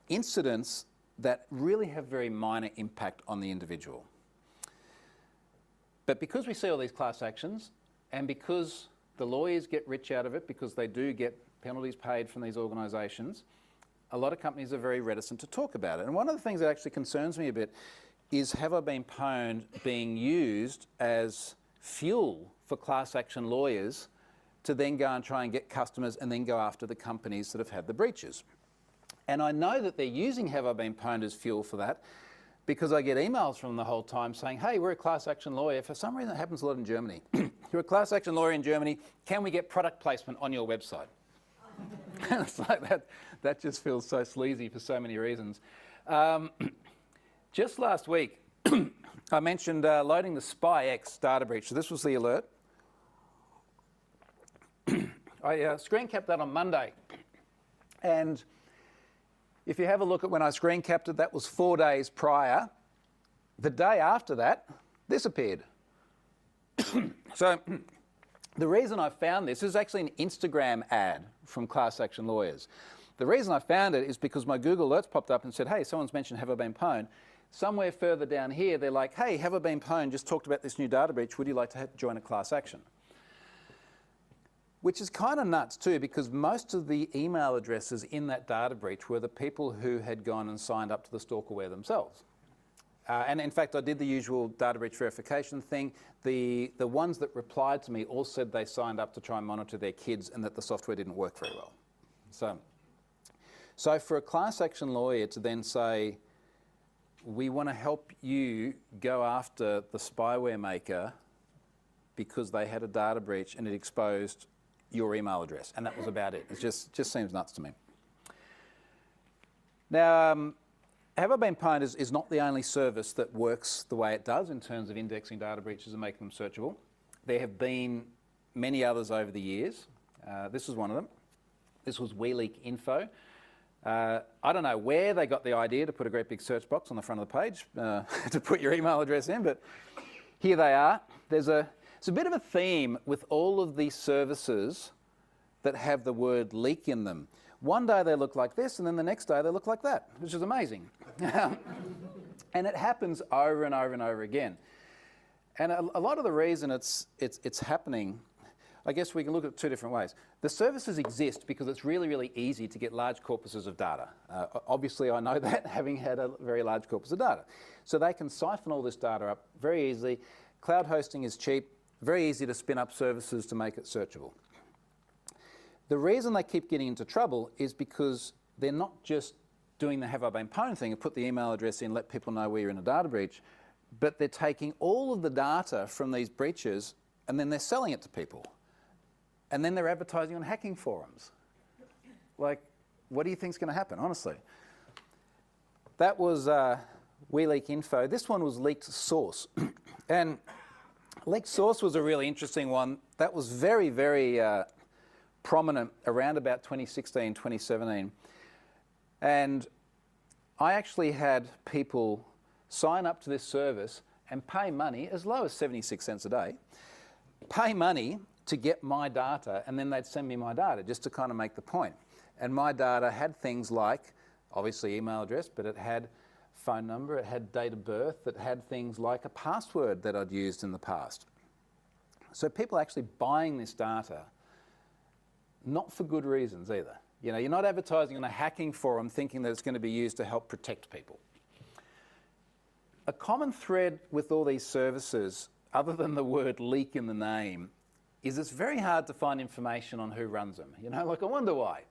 incidents that really have very minor impact on the individual. But because we see all these class actions, and because the lawyers get rich out of it, because they do get penalties paid from these organisations, a lot of companies are very reticent to talk about it. And one of the things that actually concerns me a bit is have I been pwned being used as fuel for class action lawyers to then go and try and get customers and then go after the companies that have had the breaches. And I know that they're using have I been pwned as fuel for that because I get emails from them the whole time saying, hey, we're a class action lawyer. For some reason, it happens a lot in Germany. You're a class action lawyer in Germany. Can we get product placement on your website? It's like that just feels so sleazy for so many reasons. Just last week, I mentioned loading the SpyX data breach. So this was the alert. I screen capped that on Monday. And if you have a look at when I screen capped it, that was 4 days prior. The day after that, this appeared. So the reason I found this is actually an Instagram ad from class action lawyers. The reason I found it is because my Google alerts popped up and said, hey, someone's mentioned have I been pwned. Somewhere further down here, they're like, hey, have I been pwned, just talked about this new data breach. Would you like to join a class action? Which is kind of nuts too, because most of the email addresses in that data breach were the people who had gone and signed up to the stalkerware themselves. And in fact, I did the usual data breach verification thing. The ones that replied to me all said they signed up to try and monitor their kids and that the software didn't work very well. So for a class action lawyer to then say, we want to help you go after the spyware maker because they had a data breach and it exposed your email address, and that was about it. It just seems nuts to me. Now, Have I Been Pwned is not the only service that works the way it does in terms of indexing data breaches and making them searchable. There have been many others over the years. This was one of them. This was WeLeak Info. I don't know where they got the idea to put a great big search box on the front of the page to put your email address in, but here they are. It's a bit of a theme with all of these services that have the word leak in them. One day they look like this, and then the next day they look like that, which is amazing. And it happens over and over and over again. And a lot of the reason it's happening, I guess we can look at it 2 different ways. The services exist because it's really, really easy to get large corpuses of data. Obviously, I know that, having had a very large corpus of data. So they can siphon all this data up very easily. Cloud hosting is cheap, very easy to spin up services to make it searchable. The reason they keep getting into trouble is because they're not just doing the have I been pwned thing and put the email address in, let people know where you're in a data breach, but they're taking all of the data from these breaches and then they're selling it to people. And then they're advertising on hacking forums. Like, what do you think's going to happen, honestly? That was WeLeak Info. This one was leaked source. And leaked source was a really interesting one. That was very, very prominent around about 2016, 2017. And I actually had people sign up to this service and pay money, as low as 76 cents a day, pay money to get my data, and then they'd send me my data just to kind of make the point. And my data had things like, obviously email address, but it had phone number, it had date of birth, it had things like a password that I'd used in the past. So people actually buying this data, not for good reasons either. You know, you're not advertising on a hacking forum thinking that it's going to be used to help protect people. A common thread with all these services, other than the word leak in the name, is it's very hard to find information on who runs them. You know, like, I wonder why.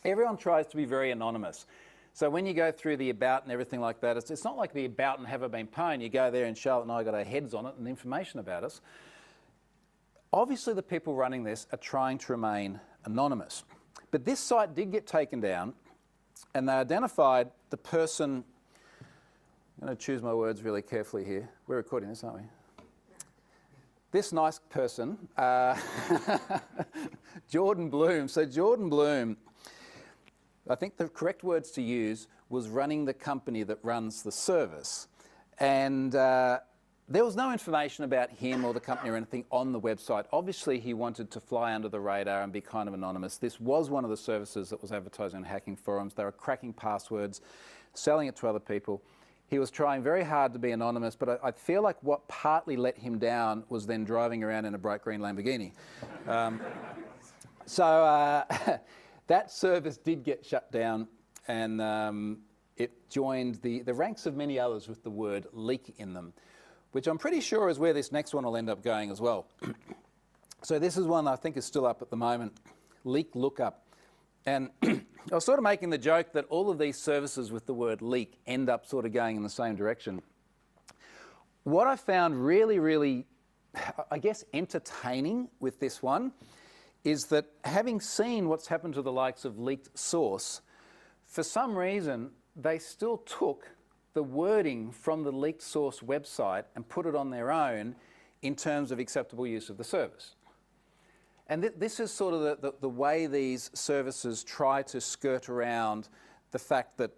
Everyone tries to be very anonymous. So when you go through the about and everything like that, it's not like the about and have I been pwned. You go there and Charlotte and I got our heads on it and information about us. Obviously the people running this are trying to remain anonymous. But this site did get taken down, and they identified the person. I'm going to choose my words really carefully here. We're recording this, aren't we? This nice person, Jordan Bloom. So Jordan Bloom, I think the correct words to use was running the company that runs the service. And there was no information about him or the company or anything on the website. Obviously, he wanted to fly under the radar and be kind of anonymous. This was one of the services that was advertising on hacking forums. They were cracking passwords, selling it to other people. He was trying very hard to be anonymous, but I feel like what partly let him down was then driving around in a bright green Lamborghini. That service did get shut down, and it joined the ranks of many others with the word leak in them, which I'm pretty sure is where this next one will end up going as well. So this is one I think is still up at the moment, Leak Lookup. And I was sort of making the joke that all of these services with the word leak end up sort of going in the same direction. What I found really, really, I guess, entertaining with this one is that having seen what's happened to the likes of leaked source, for some reason, they still took the wording from the leaked source website and put it on their own in terms of acceptable use of the service. And this is sort of the way these services try to skirt around the fact that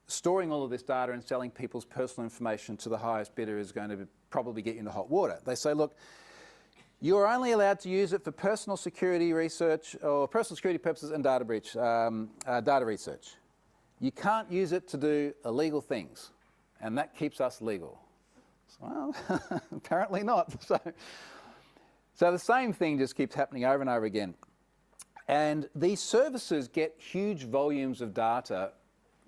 storing all of this data and selling people's personal information to the highest bidder is going to probably get you into hot water. They say, look, you're only allowed to use it for personal security research or personal security purposes and data breach, data research. You can't use it to do illegal things, and that keeps us legal. Well, apparently not. So the same thing just keeps happening over and over again. And these services get huge volumes of data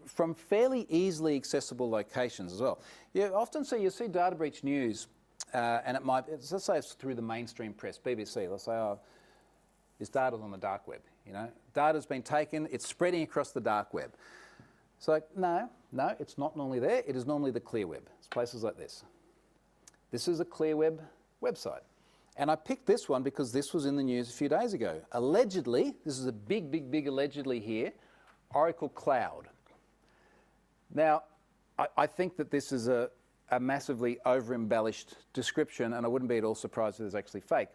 from fairly easily accessible locations as well. You often see, data breach news, and let's say it's through the mainstream press, BBC, they'll say, oh, this data's on the dark web, you know. Data's been taken, it's spreading across the dark web. It's like, no, it's not normally there, it is normally the clear web. It's places like this. This is a clear web website. And I picked this one because this was in the news a few days ago. Allegedly, this is a big, big, big allegedly here, Oracle Cloud. Now, I think that this is a massively over-embellished description, and I wouldn't be at all surprised if it's actually fake.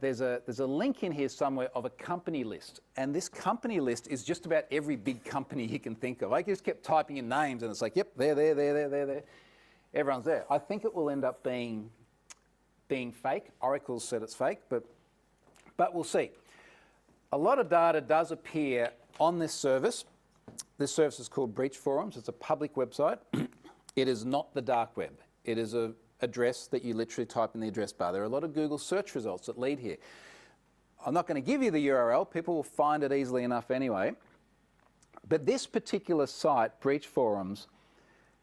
There's a link in here somewhere of a company list, and this company list is just about every big company you can think of. I just kept typing in names, and it's like, yep, there. Everyone's there. I think it will end up being fake. Oracle said it's fake, but we'll see. A lot of data does appear on this service. This service is called Breach Forums. It's a public website. It is not the dark web. It is an address that you literally type in the address bar. There are a lot of Google search results that lead here. I'm not going to give you the URL. People will find it easily enough anyway. But this particular site, Breach Forums,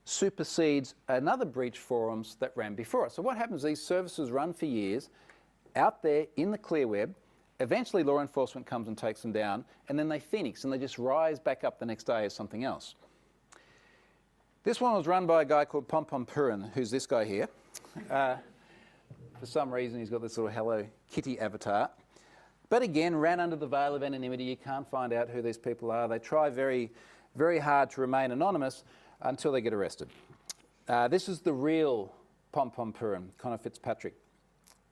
supersedes another breach forums that ran before it. So what happens, these services run for years out there in the clear web, eventually law enforcement comes and takes them down, and then they phoenix and they just rise back up the next day as something else. This one was run by a guy called Pom Pom Purin, who's this guy here. For some reason, he's got this little Hello Kitty avatar. But again, ran under the veil of anonymity. You can't find out who these people are. They try very, very hard to remain anonymous until they get arrested. This is the real Pwned, Connor Fitzpatrick.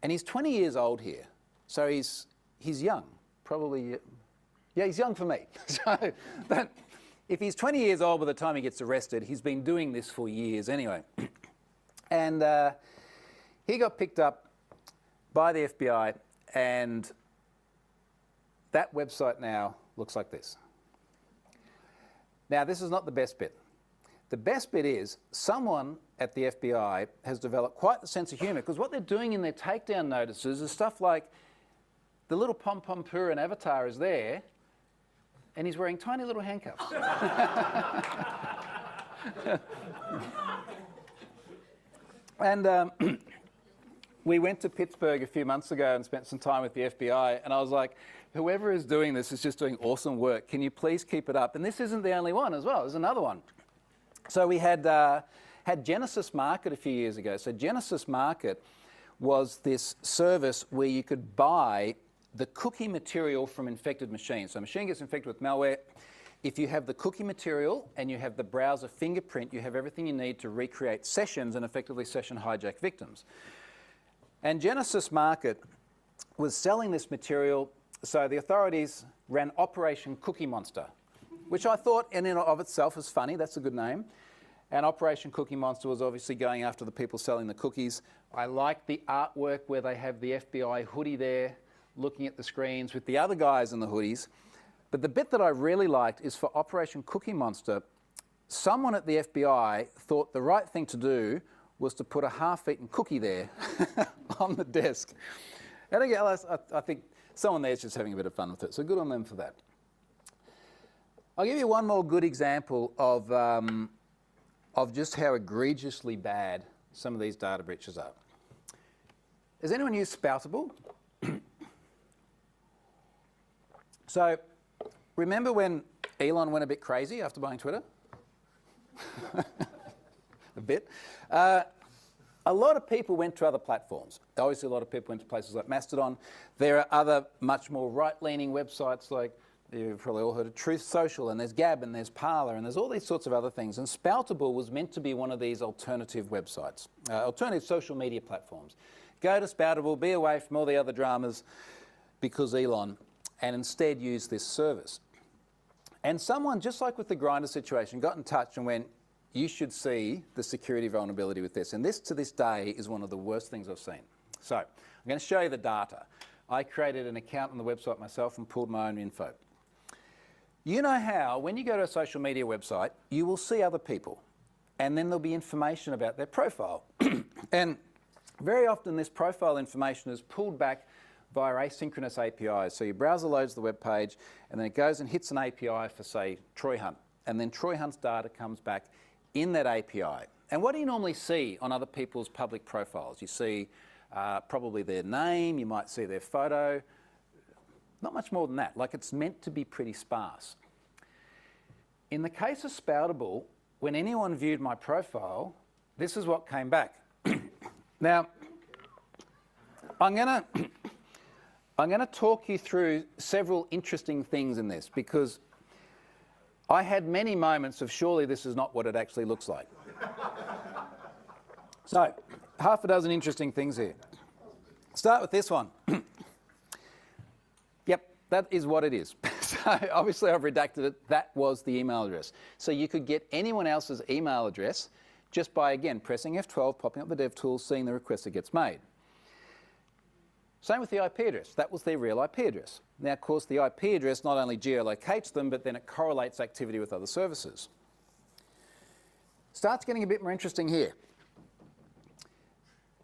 And he's 20 years old here. So he's young, probably. Yeah, he's young for me. So, but if he's 20 years old by the time he gets arrested, he's been doing this for years anyway. And he got picked up by the FBI, and that website now looks like this. Now, this is not the best bit. The best bit is someone at the FBI has developed quite the sense of humour, because what they're doing in their takedown notices is stuff like the little Pwned avatar is there, and he's wearing tiny little handcuffs. And we went to Pittsburgh a few months ago and spent some time with the FBI, and I was like, whoever is doing this is just doing awesome work. Can you please keep it up? And this isn't the only one as well. There's another one. So we had Genesis Market a few years ago. So Genesis Market was this service where you could buy the cookie material from infected machines. So a machine gets infected with malware. If you have the cookie material and you have the browser fingerprint, you have everything you need to recreate sessions and effectively session hijack victims. And Genesis Market was selling this material, so the authorities ran Operation Cookie Monster, which I thought in and of itself is funny. That's a good name. And Operation Cookie Monster was obviously going after the people selling the cookies. I like the artwork where they have the FBI hoodie there looking at the screens with the other guys in the hoodies. But the bit that I really liked is for Operation Cookie Monster, someone at the FBI thought the right thing to do was to put a half-eaten cookie there on the desk. And again, I think someone there's just having a bit of fun with it, so good on them for that. I'll give you one more good example of just how egregiously bad some of these data breaches are. Has anyone used Spoutable? So, remember when Elon went a bit crazy after buying Twitter? A bit. A lot of people went to other platforms. Obviously, a lot of people went to places like Mastodon. There are other much more right-leaning websites like, you've probably all heard of Truth Social, and there's Gab, and there's Parler, and there's all these sorts of other things. And Spoutable was meant to be one of these alternative websites, alternative social media platforms. Go to Spoutable, be away from all the other dramas because Elon, and instead use this service. And someone, just like with the Grindr situation, got in touch and went, you should see the security vulnerability with this. And this, to this day, is one of the worst things I've seen. So, I'm going to show you the data. I created an account on the website myself and pulled my own info. You know how, when you go to a social media website, you will see other people, and then there'll be information about their profile. And very often this profile information is pulled back via asynchronous APIs. So your browser loads the web page, and then it goes and hits an API for, say, Troy Hunt. And then Troy Hunt's data comes back in that API. And what do you normally see on other people's public profiles? You see probably their name, you might see their photo. Not much more than that. Like, it's meant to be pretty sparse. In the case of Spoutable, when anyone viewed my profile, this is what came back. Now, I'm going to talk you through several interesting things in this, because I had many moments of surely this is not what it actually looks like. So, half a dozen interesting things here. Start with this one. Yep, that is what it is. So obviously I've redacted it. That was the email address. So you could get anyone else's email address just by, again, pressing F12, popping up the dev tools, seeing the request that gets made. Same with the IP address. That was their real IP address. Now, of course, the IP address not only geolocates them, but then it correlates activity with other services. Starts getting a bit more interesting here.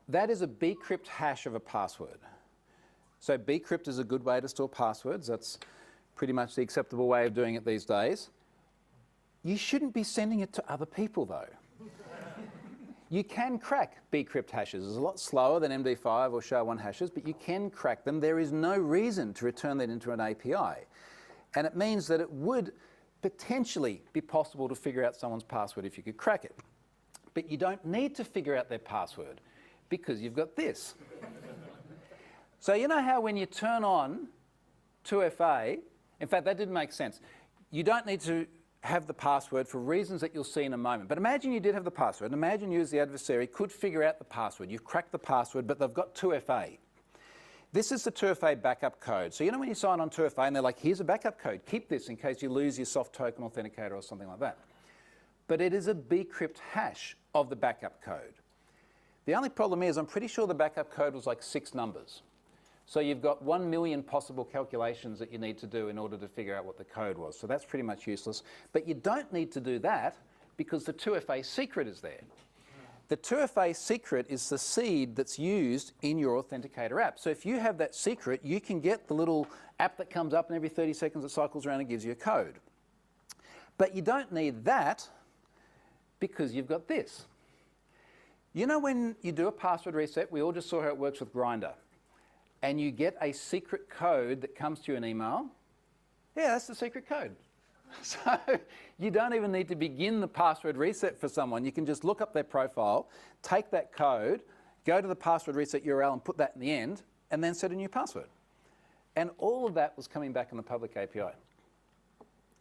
That is a bcrypt hash of a password. So bcrypt is a good way to store passwords. That's pretty much the acceptable way of doing it these days. You shouldn't be sending it to other people, though. You can crack bcrypt hashes. It's a lot slower than MD5 or SHA-1 hashes, but you can crack them. There is no reason to return that into an API. And it means that it would potentially be possible to figure out someone's password if you could crack it. But you don't need to figure out their password, because you've got this. So you know how when you turn on 2FA, in fact, that didn't make sense. You don't need to have the password for reasons that you'll see in a moment. But imagine you did have the password, and imagine you as the adversary could figure out the password. You've cracked the password, but they've got 2FA. This is the 2FA backup code. So you know when you sign on 2FA and they're like, here's a backup code, keep this in case you lose your soft token authenticator or something like that. But it is a bcrypt hash of the backup code. The only problem is I'm pretty sure the backup code was like 6 numbers. So you've got 1 million possible calculations that you need to do in order to figure out what the code was. So that's pretty much useless. But you don't need to do that because the 2FA secret is there. The 2FA secret is the seed that's used in your authenticator app. So if you have that secret, you can get the little app that comes up and every 30 seconds it cycles around and gives you a code. But you don't need that because you've got this. You know when you do a password reset, we all just saw how it works with Grindr, and you get a secret code that comes to you in email? Yeah, that's the secret code. So you don't even need to begin the password reset for someone. You can just look up their profile, take that code, go to the password reset URL and put that in the end, and then set a new password. And all of that was coming back in the public API.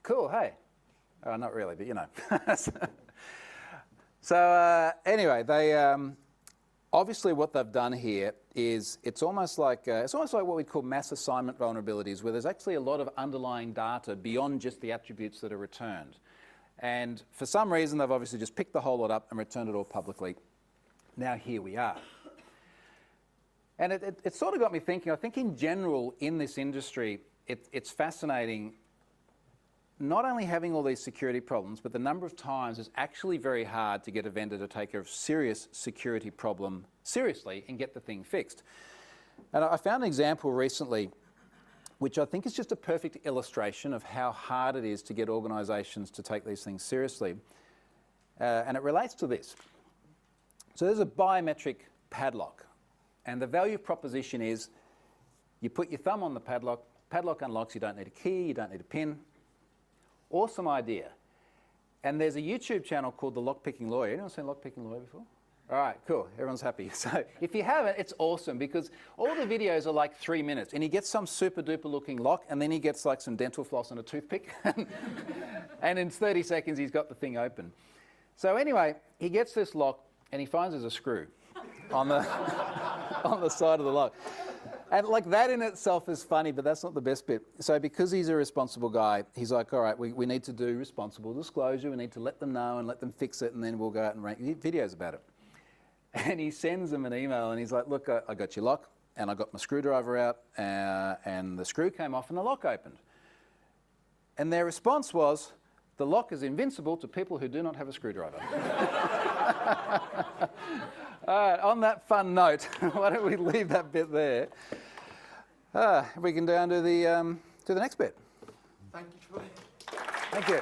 Cool, hey? Not really, but you know. So anyway, they obviously what they've done here is it's almost like what we call mass assignment vulnerabilities, where there's actually a lot of underlying data beyond just the attributes that are returned. And for some reason, they've obviously just picked the whole lot up and returned it all publicly. Now here we are. And it sort of got me thinking, I think in general in this industry, it's fascinating not only having all these security problems, but the number of times it's actually very hard to get a vendor to take a serious security problem seriously and get the thing fixed. And I found an example recently which I think is just a perfect illustration of how hard it is to get organisations to take these things seriously. And it relates to this. So there's a biometric padlock, and the value proposition is you put your thumb on the padlock, padlock unlocks, you don't need a key, you don't need a pin. Awesome idea. And there's a YouTube channel called The Lockpicking Lawyer. Anyone seen Lockpicking Lawyer before? All right, cool. Everyone's happy. So if you haven't, it's awesome because all the videos are like 3 minutes and he gets some super duper looking lock and then he gets like some dental floss and a toothpick. And in 30 seconds, he's got the thing open. So anyway, he gets this lock and he finds there's a screw on the, on the side of the lock. And like that in itself is funny, but that's not the best bit. So because he's a responsible guy, he's like, all right, we need to do responsible disclosure. We need to let them know and let them fix it, and then we'll go out and make videos about it. And he sends them an email, and he's like, look, I got your lock, and I got my screwdriver out, and the screw came off, and the lock opened. And their response was, the lock is invincible to people who do not have a screwdriver. All right, on that fun note, why don't we leave that bit there? We can down to the next bit. Thank you, Troy. Thank you.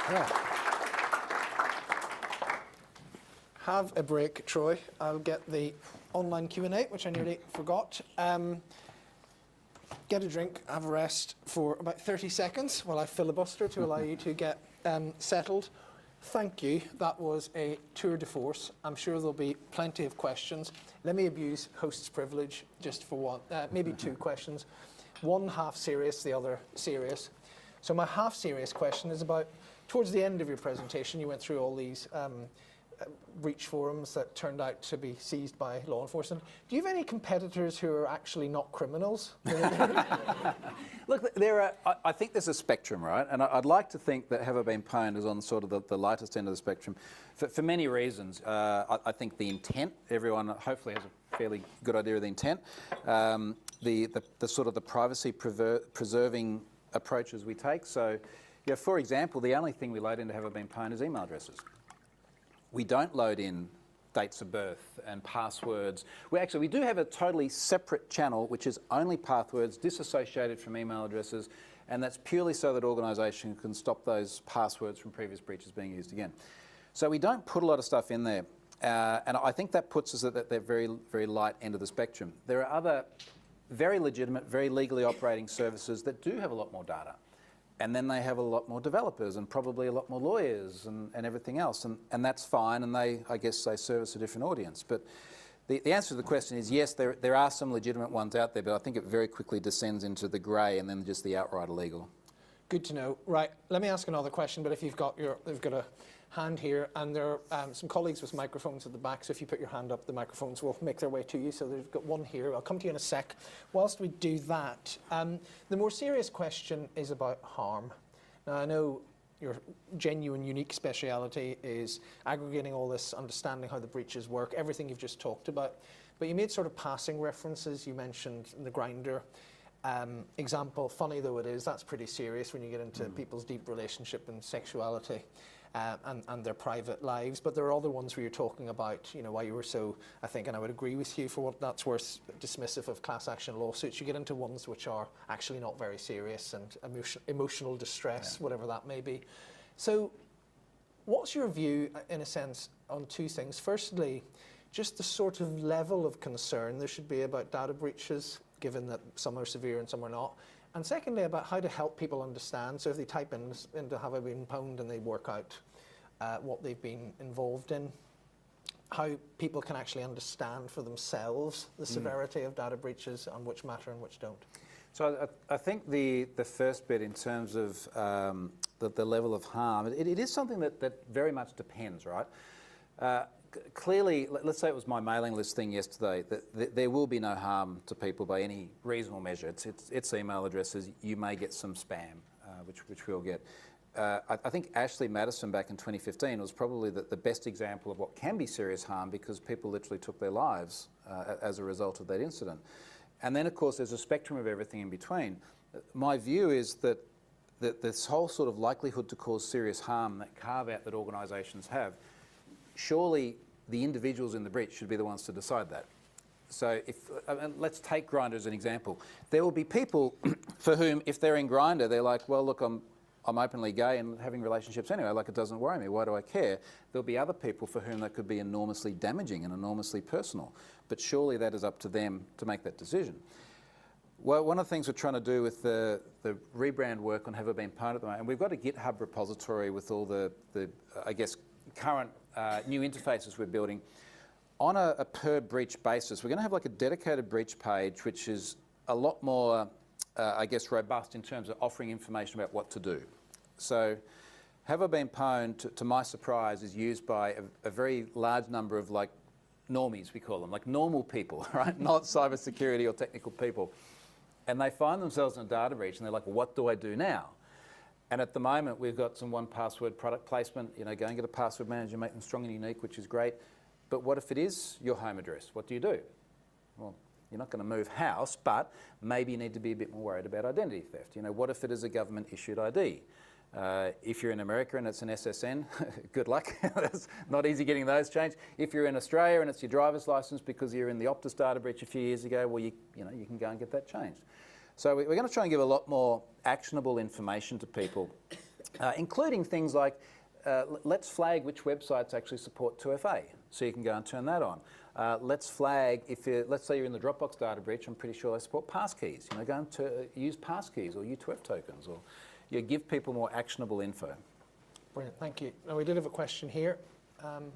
Yeah. Have a break, Troy. I'll get the online Q&A, which I nearly forgot. Get a drink, have a rest for about 30 seconds while I filibuster to allow you to get settled. Thank you. That was a tour de force. I'm sure there'll be plenty of questions. Let me abuse host's privilege just for one, maybe 2 questions. One half serious, the other serious. So my half serious question is about, towards the end of your presentation, you went through all these breach forums that turned out to be seized by law enforcement. Do you have any competitors who are actually not criminals? Look, I think there's a spectrum, right? And I'd like to think that Have I Been Pwned is on sort of the lightest end of the spectrum for many reasons. I think the intent, everyone hopefully has a fairly good idea of the intent. The sort of the privacy preserving approaches we take. So, yeah, for example, the only thing we load into Have I Been Pwned is email addresses. We don't load in dates of birth and passwords. We do have a totally separate channel which is only passwords disassociated from email addresses, and that's purely so that organisations can stop those passwords from previous breaches being used again. So we don't put a lot of stuff in there, and I think that puts us at that very, very light end of the spectrum. There are other very legitimate, very legally operating services that do have a lot more data. and then they have a lot more developers and probably a lot more lawyers and everything else, and that's fine, and I guess they service a different audience. But the answer to the question is yes, there are some legitimate ones out there, but I think it very quickly descends into the grey and then just the outright illegal. Good to know. Right, let me ask another question, but if you've got a hand here, and there are some colleagues with microphones at the back, so if you put your hand up, the microphones will make their way to you. So they've got one here. I'll come to you in a sec. Whilst we do that, the more serious question is about harm. Now, I know your genuine, unique speciality is aggregating all this, understanding how the breaches work, everything you've just talked about. But you made sort of passing references. You mentioned the grinder example. Funny though it is, that's pretty serious when you get into people's deep relationship and sexuality. And their private lives, but there are other ones where you're talking about, you know, why you were so, I think, and I would agree with you for what that's worth, dismissive of class action lawsuits. You get into ones which are actually not very serious and emotional distress, whatever that may be. So what's your view, in a sense, on two things? Firstly, just the sort of level of concern there should be about data breaches, given that some are severe and some are not. And secondly, about how to help people understand. So if they type into Have I Been Pwned and they work out what they've been involved in, how people can actually understand for themselves the severity of data breaches and which matter and which don't. So I think the first bit in terms of the level of harm, it is something that very much depends, right? Clearly, let's say it was my mailing list thing yesterday, that there will be no harm to people by any reasonable measure. It's email addresses. You may get some spam, which we'll get. I think Ashley Madison back in 2015 was probably the best example of what can be serious harm, because people literally took their lives as a result of that incident. And then, of course, there's a spectrum of everything in between. My view is that this whole sort of likelihood to cause serious harm, that carve-out that organisations have, surely the individuals in the breach should be the ones to decide that. So let's take Grindr as an example. There will be people for whom, if they're in Grindr, they're like, well, look, I'm openly gay and having relationships anyway, like it doesn't worry me, why do I care? There'll be other people for whom that could be enormously damaging and enormously personal, but surely that is up to them to make that decision. Well, one of the things we're trying to do with the rebrand work on Have I Been Pwned at the moment, and we've got a GitHub repository with all the I guess, current new interfaces we're building. On a per breach basis, we're going to have like a dedicated breach page, which is a lot more, I guess, robust in terms of offering information about what to do. So Have I Been Pwned, to my surprise, is used by a very large number of like normies, we call them, like normal people, right? Not cybersecurity or technical people. And they find themselves in a data breach and they're like, well, what do I do now? And at the moment, we've got some 1Password product placement. You know, go and get a password manager, make them strong and unique, which is great. But what if it is your home address? What do you do? Well, you're not going to move house, but maybe you need to be a bit more worried about identity theft. You know, what if it is a government-issued ID? If you're in America and it's an SSN, good luck. It's not easy getting those changed. If you're in Australia and it's your driver's license because you're in the Optus data breach a few years ago, well, you can go and get that changed. So we're going to try and give a lot more actionable information to people, including things like, let's flag which websites actually support 2FA, so you can go and turn that on. Let's flag, let's say you're in the Dropbox data breach, I'm pretty sure they support passkeys. You know, go and use passkeys or U2F tokens, or give people more actionable info. Brilliant, thank you. Now we did have a question here. And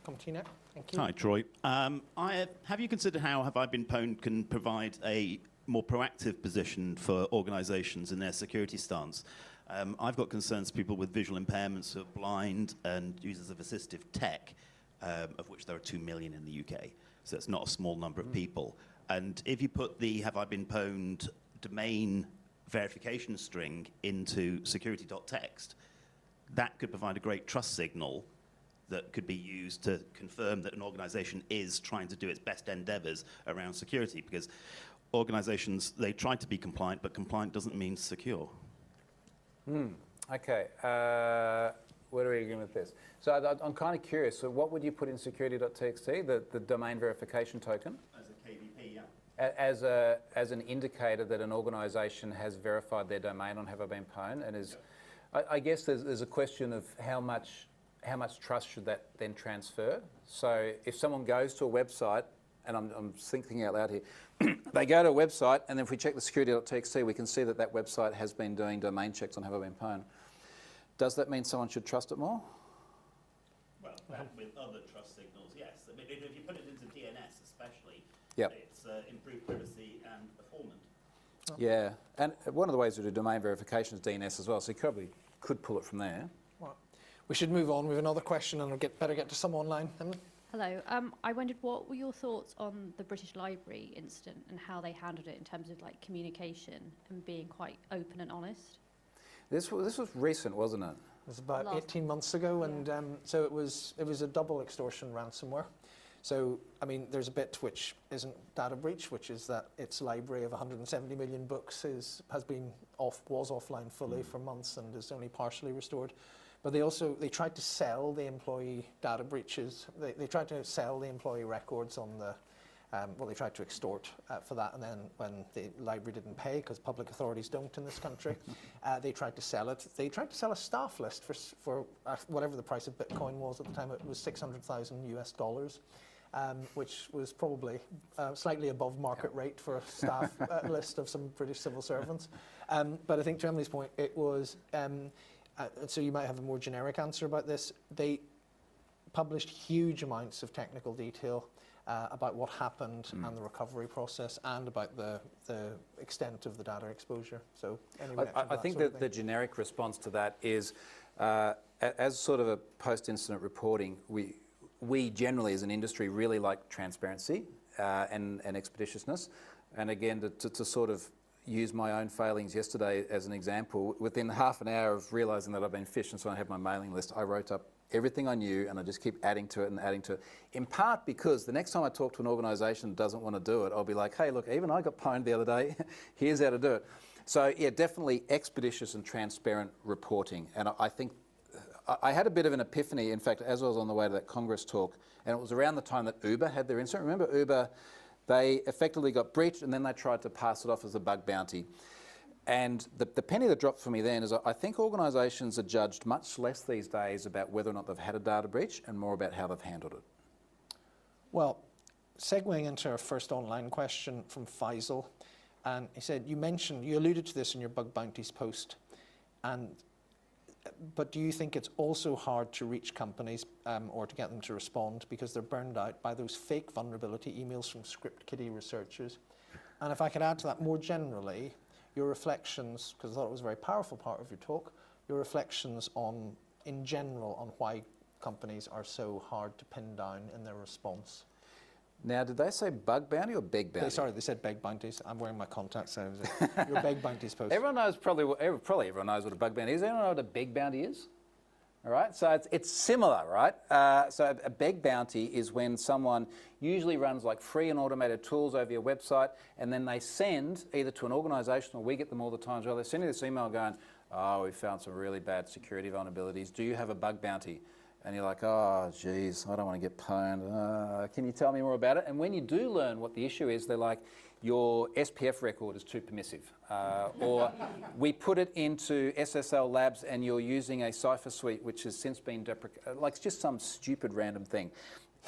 come to you now. Thank you. Hi, Troy. Have you considered how Have I Been Pwned can provide a more proactive position for organisations in their security stance? I've got concerns for people with visual impairments, who are blind and users of assistive tech, of which there are 2 million in the UK. So it's not a small number of people. And if you put the Have I Been Pwned domain verification string into security.txt, that could provide a great trust signal that could be used to confirm that an organisation is trying to do its best endeavours around security, because organisations, they try to be compliant, but compliant doesn't mean secure. Okay, where are we going with this? So I'm kind of curious, so what would you put in security.txt, the domain verification token? As a KVP, yeah. As an indicator that an organisation has verified their domain on Have I Been Pwned, and is, I guess there's a question of how much trust should that then transfer? So if someone goes to a website and I'm thinking out loud here, they go to a website, and then if we check the security.txt, we can see that that website has been doing domain checks on Have I Been Pwned. Does that mean someone should trust it more? Well, with other trust signals, yes. I mean, if you put it into DNS especially, Yep. it's improved privacy and performance. Yeah, and one of the ways to do domain verification is DNS as well, so you probably could pull it from there. Well, we should move on. We have another question, and we'll better get to some online. Emily? Hello. I wondered what were your thoughts on the British Library incident and how they handled it in terms of like communication and being quite open and honest? This was recent, wasn't it? It was about Last 18 months ago, and so it was a double extortion ransomware. So, I mean, there's a bit which isn't data breach, which is that its library of 170 million books was offline fully for months and is only partially restored. But they tried to sell the employee data breaches. They tried to sell the employee records on the, they tried to extort for that. And then when the library didn't pay, because public authorities don't in this country, they tried to sell it. They tried to sell a staff list for whatever the price of Bitcoin was at the time. It was $600,000 US. Which was probably slightly above market rate for a staff list of some British civil servants. But I think to Emily's point, it was, so you might have a more generic answer about this. They published huge amounts of technical detail about what happened and the recovery process and about the extent of the data exposure. So I think that the generic response to that is, as sort of a post-incident reporting, we generally as an industry really like transparency and expeditiousness. And again, to sort of use my own failings yesterday as an example, within half an hour of realising that I've been phished and so I have my mailing list, I wrote up everything I knew and I just keep adding to it and adding to it. In part because the next time I talk to an organisation that doesn't want to do it, I'll be like, hey, look, even I got pwned the other day, here's how to do it. So yeah, definitely expeditious and transparent reporting. And I think I had a bit of an epiphany, in fact, as I was on the way to that Congress talk, and it was around the time that Uber had their incident. Remember Uber, they effectively got breached and then they tried to pass it off as a bug bounty. And the penny that dropped for me then is I think organisations are judged much less these days about whether or not they've had a data breach and more about how they've handled it. Well, segueing into our first online question from Faisal, and he said, you alluded to this in your bug bounties post, but do you think it's also hard to reach companies or to get them to respond because they're burned out by those fake vulnerability emails from script kiddie researchers? And if I could add to that more generally, your reflections, because I thought it was a very powerful part of your talk, your reflections in general on why companies are so hard to pin down in their response. Now, did they say bug bounty or beg bounty? They said beg bounties. I'm wearing my contacts, so your beg bounties post. Everyone knows probably everyone knows what a bug bounty is. Anyone know what a beg bounty is? All right, so it's similar, right? So a beg bounty is when someone usually runs like free and automated tools over your website, and then they send either to an organisation, or we get them all the time as well. They send you this email going, "Oh, we found some really bad security vulnerabilities. Do you have a bug bounty?" And you're like, oh, geez, I don't want to get pwned. Can you tell me more about it? And when you do learn what the issue is, they're like, your SPF record is too permissive. Or we put it into SSL Labs and you're using a cipher suite which has since been deprecated. Like, it's just some stupid random thing.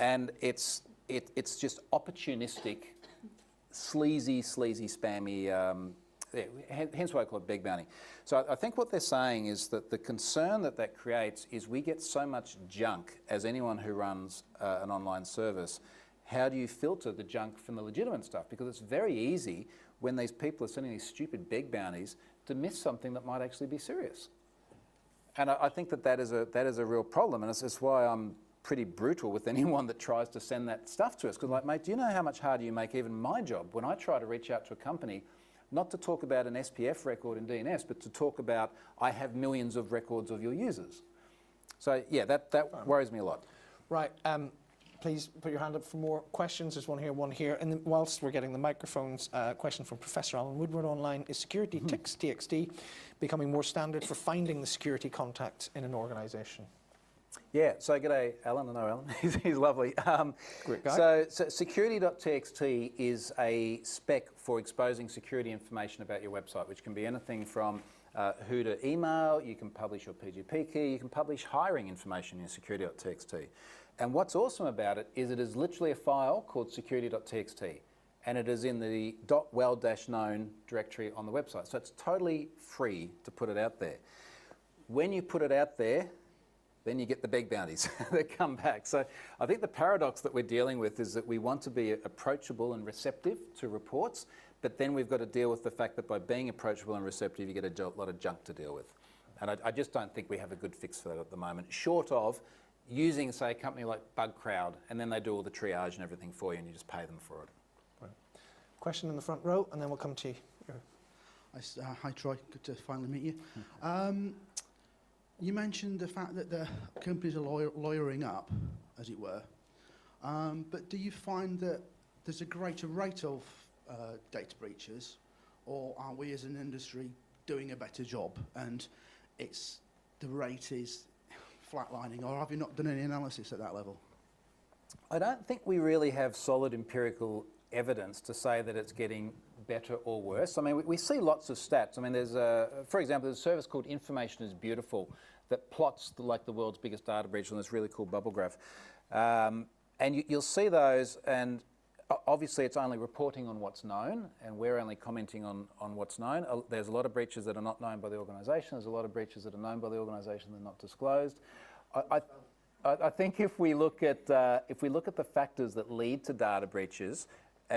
And it's just opportunistic, sleazy, spammy, hence why I call it beg bounty. So I think what they're saying is that the concern that creates is we get so much junk as anyone who runs an online service. How do you filter the junk from the legitimate stuff? Because it's very easy when these people are sending these stupid beg bounties to miss something that might actually be serious. And I think that is a real problem, and it's why I'm pretty brutal with anyone that tries to send that stuff to us. Because, like, mate, do you know how much harder you make even my job when I try to reach out to a company, not to talk about an SPF record in DNS, but to talk about, I have millions of records of your users. So yeah, that worries me a lot. Right, please put your hand up for more questions. There's one here. And then whilst we're getting the microphones, question from Professor Alan Woodward online. Is security ticks, TXT, becoming more standard for finding the security contacts in an organisation? Yeah, so g'day Alan, I know Alan, he's lovely. Great guy. So security.txt is a spec for exposing security information about your website, which can be anything from who to email, you can publish your PGP key, you can publish hiring information in security.txt. And what's awesome about it is it is literally a file called security.txt, and it is in the .well-known directory on the website. So it's totally free to put it out there. When you put it out there, then you get the beg bounties that come back. So I think the paradox that we're dealing with is that we want to be approachable and receptive to reports, but then we've got to deal with the fact that by being approachable and receptive, you get a lot of junk to deal with. And I just don't think we have a good fix for that at the moment, short of using, say, a company like BugCrowd, and then they do all the triage and everything for you, and you just pay them for it. Right. Question in the front row, and then we'll come to you. Hi, Troy. Good to finally meet you. You mentioned the fact that the companies are lawyering up, as it were. But do you find that there's a greater rate of data breaches, or are we as an industry doing a better job and the rate is flatlining, or have you not done any analysis at that level? I don't think we really have solid empirical evidence to say that it's getting better or worse. I mean, we see lots of stats. I mean, for example, there's a service called Information is Beautiful that plots the world's biggest data breach on this really cool bubble graph. And you'll see those, and obviously it's only reporting on what's known, and we're only commenting on what's known. There's a lot of breaches that are not known by the organisation. There's a lot of breaches that are known by the organisation that are not disclosed. I think if we look at the factors that lead to data breaches,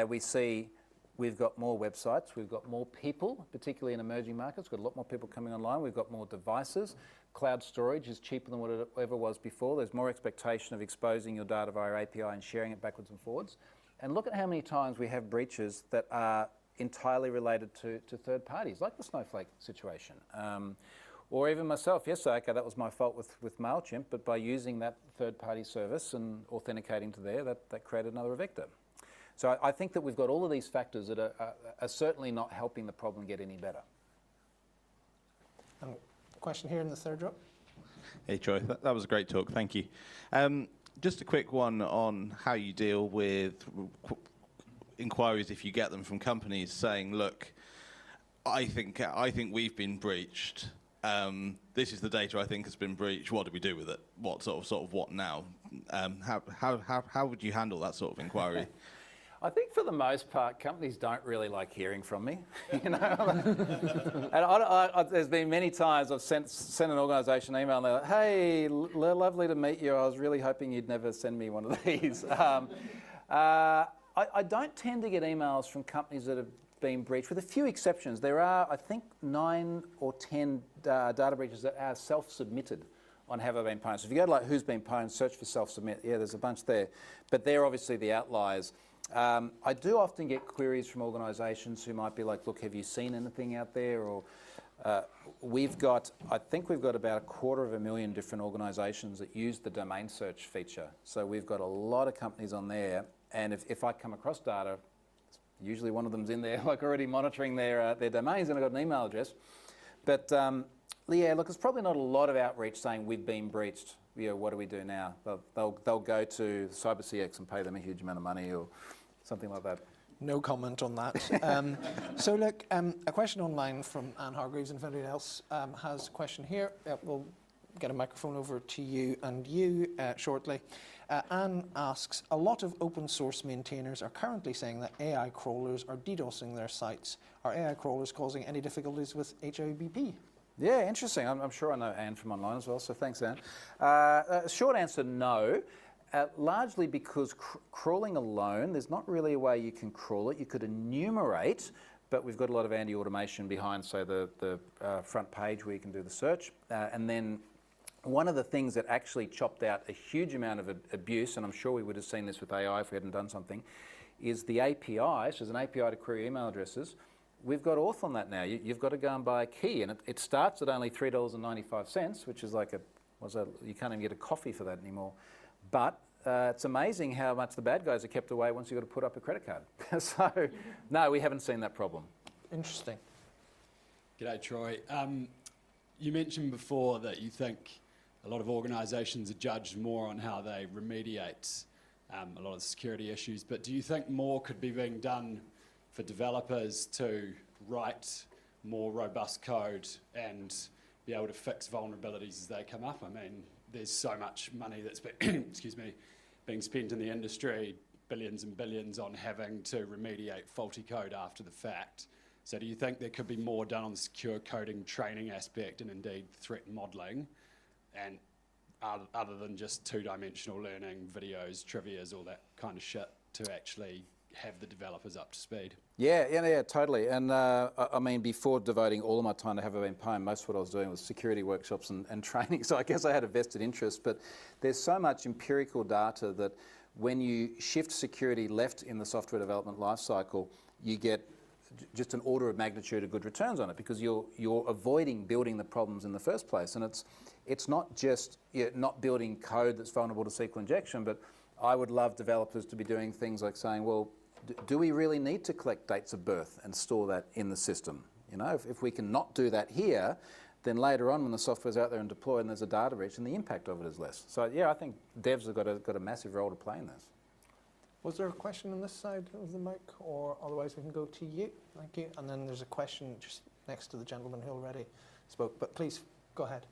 we see we've got more websites, we've got more people, particularly in emerging markets. We've got a lot more people coming online. We've got more devices. Cloud storage is cheaper than what it ever was before. There's more expectation of exposing your data via API and sharing it backwards and forwards. And look at how many times we have breaches that are entirely related to third parties, like the Snowflake situation. Or even myself, yes, okay, that was my fault with MailChimp, but by using that third-party service and authenticating to there, that created another vector. So I think that we've got all of these factors that are certainly not helping the problem get any better. Question here in the third row. Hey Troy, that was a great talk, thank you. Just a quick one on how you deal with inquiries if you get them from companies saying, look, I think we've been breached. This is the data I think has been breached. What do we do with it? What sort of what now? How would you handle that sort of inquiry? I think for the most part, companies don't really like hearing from me. You know, and there's been many times I've sent an organisation an email and they're like, "Hey, lovely to meet you. I was really hoping you'd never send me one of these." I don't tend to get emails from companies that have been breached, with a few exceptions. There are, I think, 9 or 10 data breaches that are self-submitted on Have I Been Pwned. So if you go to Who's Been Pwned, search for self-submit. Yeah, there's a bunch there, but they're obviously the outliers. I do often get queries from organisations who might be like, look, have you seen anything out there? Or I think we've got about 250,000 different organisations that use the domain search feature. So we've got a lot of companies on there, and if I come across data, usually one of them's in there, like already monitoring their domains, and I've got an email address. But yeah, look, there's probably not a lot of outreach saying we've been breached. You know, what do we do now? They'll go to CyberCX and pay them a huge amount of money or something like that. No comment on that. So look, a question online from Anne Hargreaves, and if anyone else has a question here, we'll get a microphone over to you and you shortly. Anne asks, a lot of open source maintainers are currently saying that AI crawlers are DDoSing their sites. Are AI crawlers causing any difficulties with HOBP? Yeah, interesting. I'm sure I know Anne from online as well, so thanks, Anne. Short answer, no. Largely because crawling alone, there's not really a way you can crawl it. You could enumerate, but we've got a lot of anti-automation behind, say, the front page where you can do the search. And then one of the things that actually chopped out a huge amount of abuse, and I'm sure we would have seen this with AI if we hadn't done something, is the API. So there's an API to query email addresses. We've got auth on that now. You've got to go and buy a key, and it starts at only $3.95, which is like you can't even get a coffee for that anymore. But it's amazing how much the bad guys are kept away once you've got to put up a credit card. So, no, we haven't seen that problem. Interesting. G'day, Troy. You mentioned before that you think a lot of organisations are judged more on how they remediate a lot of security issues, but do you think more could be being done for developers to write more robust code and be able to fix vulnerabilities as they come up. I mean, there's so much money that's been, excuse me, being spent in the industry, billions and billions on having to remediate faulty code after the fact. So do you think there could be more done on the secure coding training aspect and indeed threat modelling, and other than just two-dimensional learning, videos, trivias, all that kind of shit, to actually have the developers up to speed? Yeah, totally. And I mean, before devoting all of my time to Have I Been Pwned, most of what I was doing was security workshops and training. So I guess I had a vested interest. But there's so much empirical data that when you shift security left in the software development lifecycle, you get just an order of magnitude of good returns on it, because you're avoiding building the problems in the first place. And it's not just not building code that's vulnerable to SQL injection, but I would love developers to be doing things like saying, well, do we really need to collect dates of birth and store that in the system? You know, if we can not do that here, then later on when the software's out there and deployed and there's a data breach, and the impact of it is less. So yeah, I think devs have got a massive role to play in this. Was there a question on this side of the mic, or otherwise we can go to you? Thank you. And then there's a question just next to the gentleman who already spoke, but please go ahead.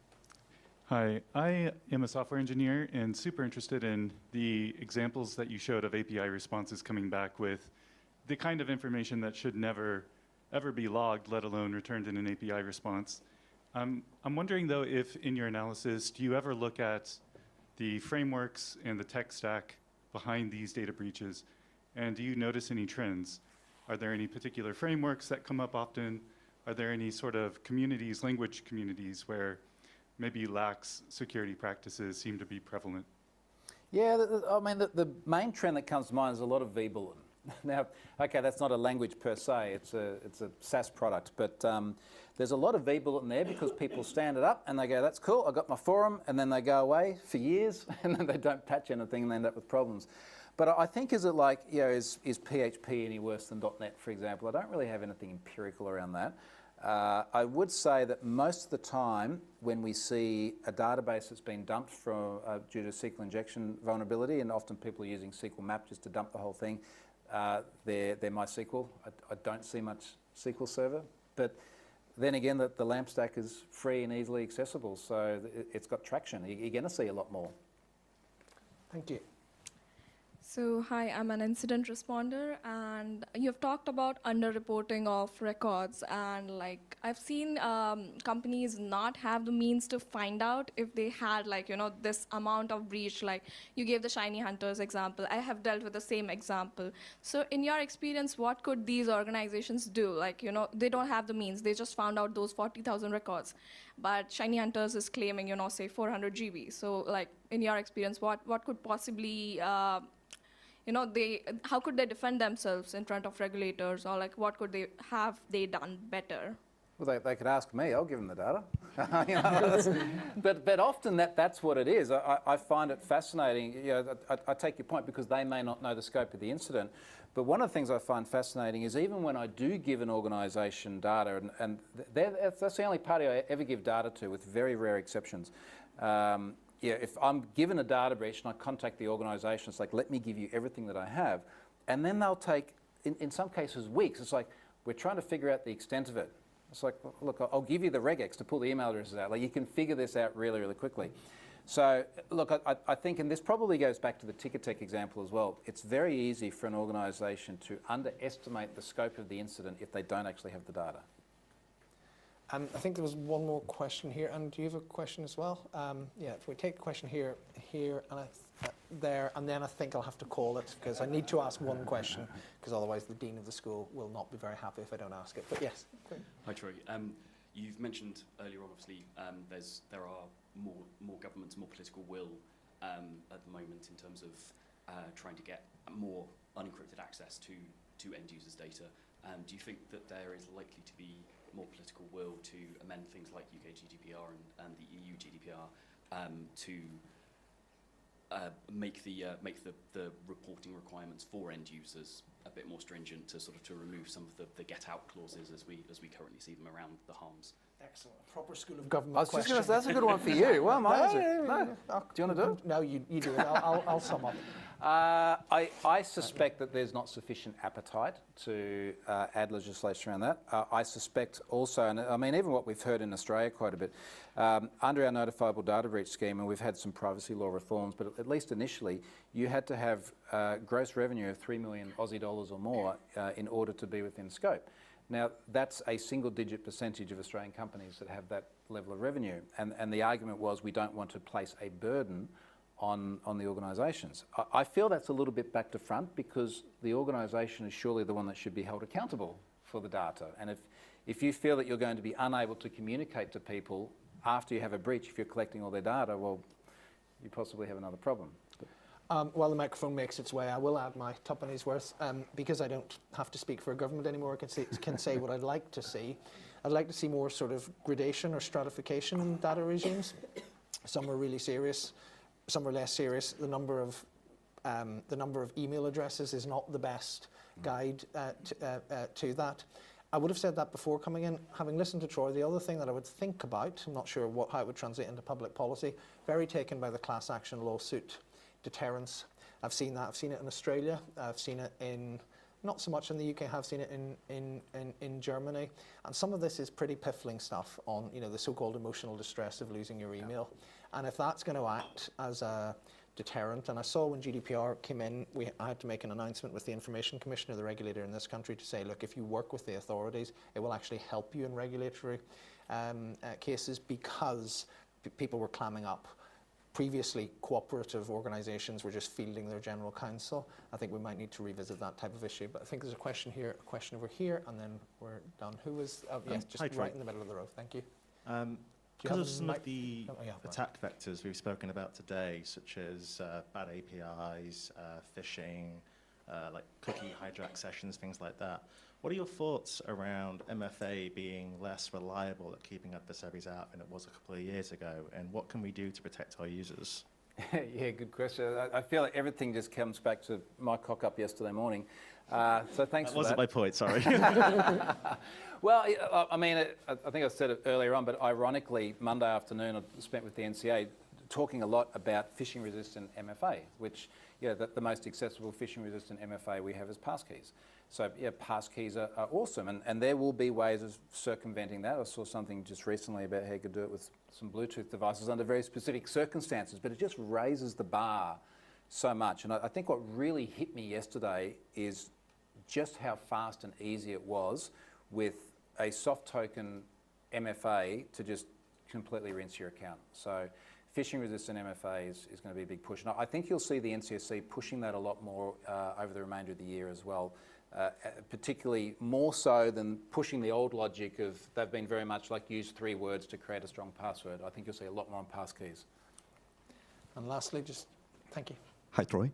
Hi, I am a software engineer and super interested in the examples that you showed of API responses coming back with the kind of information that should never, ever be logged, let alone returned in an API response. I'm wondering though, if in your analysis, do you ever look at the frameworks and the tech stack behind these data breaches, and do you notice any trends? Are there any particular frameworks that come up often? Are there any sort of communities, language communities, where maybe lax security practices seem to be prevalent? Yeah, I mean, the main trend that comes to mind is a lot of VBulletin. Now, okay, that's not a language per se, it's a SaaS product, but there's a lot of VBulletin there because people stand it up and they go, that's cool, I got my forum, and then they go away for years and then they don't patch anything and they end up with problems. But I think, is it like, you know, is PHP any worse than .NET, for example? I don't really have anything empirical around that. I would say that most of the time when we see a database that's been dumped from, due to SQL injection vulnerability, and often people are using SQL map just to dump the whole thing, they're MySQL. I don't see much SQL Server. But then again, the LAMP stack is free and easily accessible, so it's got traction. You're going to see a lot more. Thank you. So hi, I'm an incident responder, and you've talked about underreporting of records, and like I've seen companies not have the means to find out if they had, like, you know, this amount of breach. Like you gave the shiny hunters example. I have dealt with the same example. So in your experience, what could these organizations do? Like, you know, they don't have the means. They just found out those 40,000 records, but shiny hunters is claiming, you know, say 400 GB. So like in your experience, what could possibly you know, how could they defend themselves in front of regulators, or like what could they done better? Well, they could ask me. I'll give them the data. You know, but often that's what it is. I find it fascinating. You know, I take your point because they may not know the scope of the incident. But one of the things I find fascinating is even when I do give an organisation data, and that's the only party I ever give data to, with very rare exceptions. Yeah, if I'm given a data breach and I contact the organisation, it's like, let me give you everything that I have. And then they'll take, in some cases, weeks. It's like, we're trying to figure out the extent of it. It's like, look, I'll give you the regex to pull the email addresses out. Like, you can figure this out really, really quickly. So, look, I think, and this probably goes back to the Ticketek example as well, it's very easy for an organisation to underestimate the scope of the incident if they don't actually have the data. I think there was one more question here, and do you have a question as well? Yeah, if we take a question here, and there, and then I think I'll have to call it, because I need to ask one question, because otherwise the dean of the school will not be very happy if I don't ask it. But yes. Hi Troy. You've mentioned earlier on, obviously, there are more governments, more political will at the moment in terms of trying to get more unencrypted access to end users' data. Do you think that there is likely to be more political will to amend things like UK GDPR and the EU GDPR to make the reporting requirements for end users a bit more stringent, to sort of to remove some of the get out clauses as we currently see them around the harms? Excellent. Proper School of Government I was question. just going to say, that's a good one for you. Well, mine is it? No. Do you want to do it? No, you do it. I'll sum up. I suspect that there's not sufficient appetite to add legislation around that. I suspect also, and I mean even what we've heard in Australia quite a bit, under our notifiable data breach scheme, and we've had some privacy law reforms, but at least initially you had to have gross revenue of 3 million Aussie dollars or more in order to be within scope. Now that's a single-digit percentage of Australian companies that have that level of revenue, and the argument was we don't want to place a burden on the organisations. I feel that's a little bit back to front because the organisation is surely the one that should be held accountable for the data. And if you feel that you're going to be unable to communicate to people after you have a breach, if you're collecting all their data, well, you possibly have another problem. While the microphone makes its way, I will add my tuppenny's worth. Because I don't have to speak for a government anymore, I can say what I'd like to see. I'd like to see more sort of gradation or stratification in data regimes. Some are really serious. Some are less serious. The number of email addresses is not the best guide to that. I would have said that before coming in. Having listened to Troy, the other thing that I would think about, I'm not sure how it would translate into public policy, very taken by the class action lawsuit deterrence. I've seen that. I've seen it in Australia. I've seen it in, not so much in the UK, I've seen it in Germany. And some of this is pretty piffling stuff on, you know, the so-called emotional distress of losing your email. And if that's going to act as a deterrent, and I saw when GDPR came in, I had to make an announcement with the Information Commissioner, the regulator in this country, to say, look, if you work with the authorities, it will actually help you in regulatory cases, because people were clamming up. Previously, cooperative organisations were just fielding their general counsel. I think we might need to revisit that type of issue. But I think there's a question here, a question over here, and then we're done. Who was, yes, just right in the middle of the row. Thank you. Because of some of the attack vectors we've spoken about today, such as bad APIs, phishing, like cookie hijack sessions, things like that, what are your thoughts around MFA being less reliable at keeping adversaries out than it was a couple of years ago? And what can we do to protect our users? Yeah, good question. I feel like everything just comes back to my cock up yesterday morning. So thanks for that. That wasn't my point, sorry. Well, I mean, I think I said it earlier on, but ironically, Monday afternoon I spent with the NCA talking a lot about phishing-resistant MFA, which, yeah, the most accessible phishing-resistant MFA we have is passkeys. So, yeah, passkeys are awesome, and there will be ways of circumventing that. I saw something just recently about how you could do it with some Bluetooth devices under very specific circumstances, but it just raises the bar so much. And I think what really hit me yesterday is just how fast and easy it was with a soft token MFA to just completely rinse your account. So phishing resistant MFA is going to be a big push. And I think you'll see the NCSC pushing that a lot more over the remainder of the year as well, particularly more so than pushing the old logic of they've been very much like use 3 words to create a strong password. I think you'll see a lot more on passkeys. And lastly, just thank you. Hi, Troy.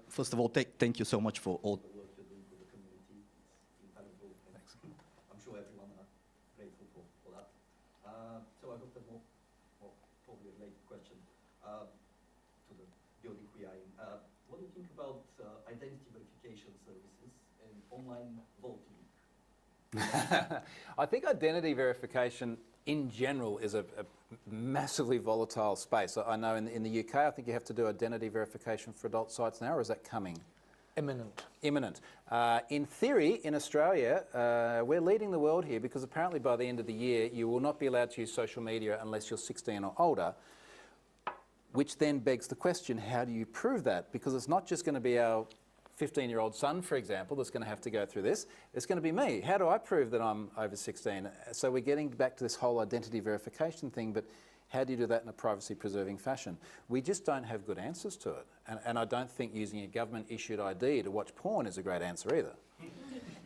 First of all, thank you so much for all the work you're doing for the community. It's invaluable. Thanks. I'm sure everyone are grateful for that. So I hope that more probably a related question to the building we are in. What do you think about identity verification services and online voting? I think identity verification in general is a massively volatile space. I know in the UK, I think you have to do identity verification for adult sites now, or is that coming? Imminent. Imminent. In theory, in Australia, we're leading the world here because apparently by the end of the year, you will not be allowed to use social media unless you're 16 or older, which then begs the question, how do you prove that? Because it's not just going to be our 15-year-old son, for example, that's going to have to go through this. It's going to be me. How do I prove that I'm over 16? So we're getting back to this whole identity verification thing, but how do you do that in a privacy-preserving fashion? We just don't have good answers to it. And I don't think using a government-issued ID to watch porn is a great answer either.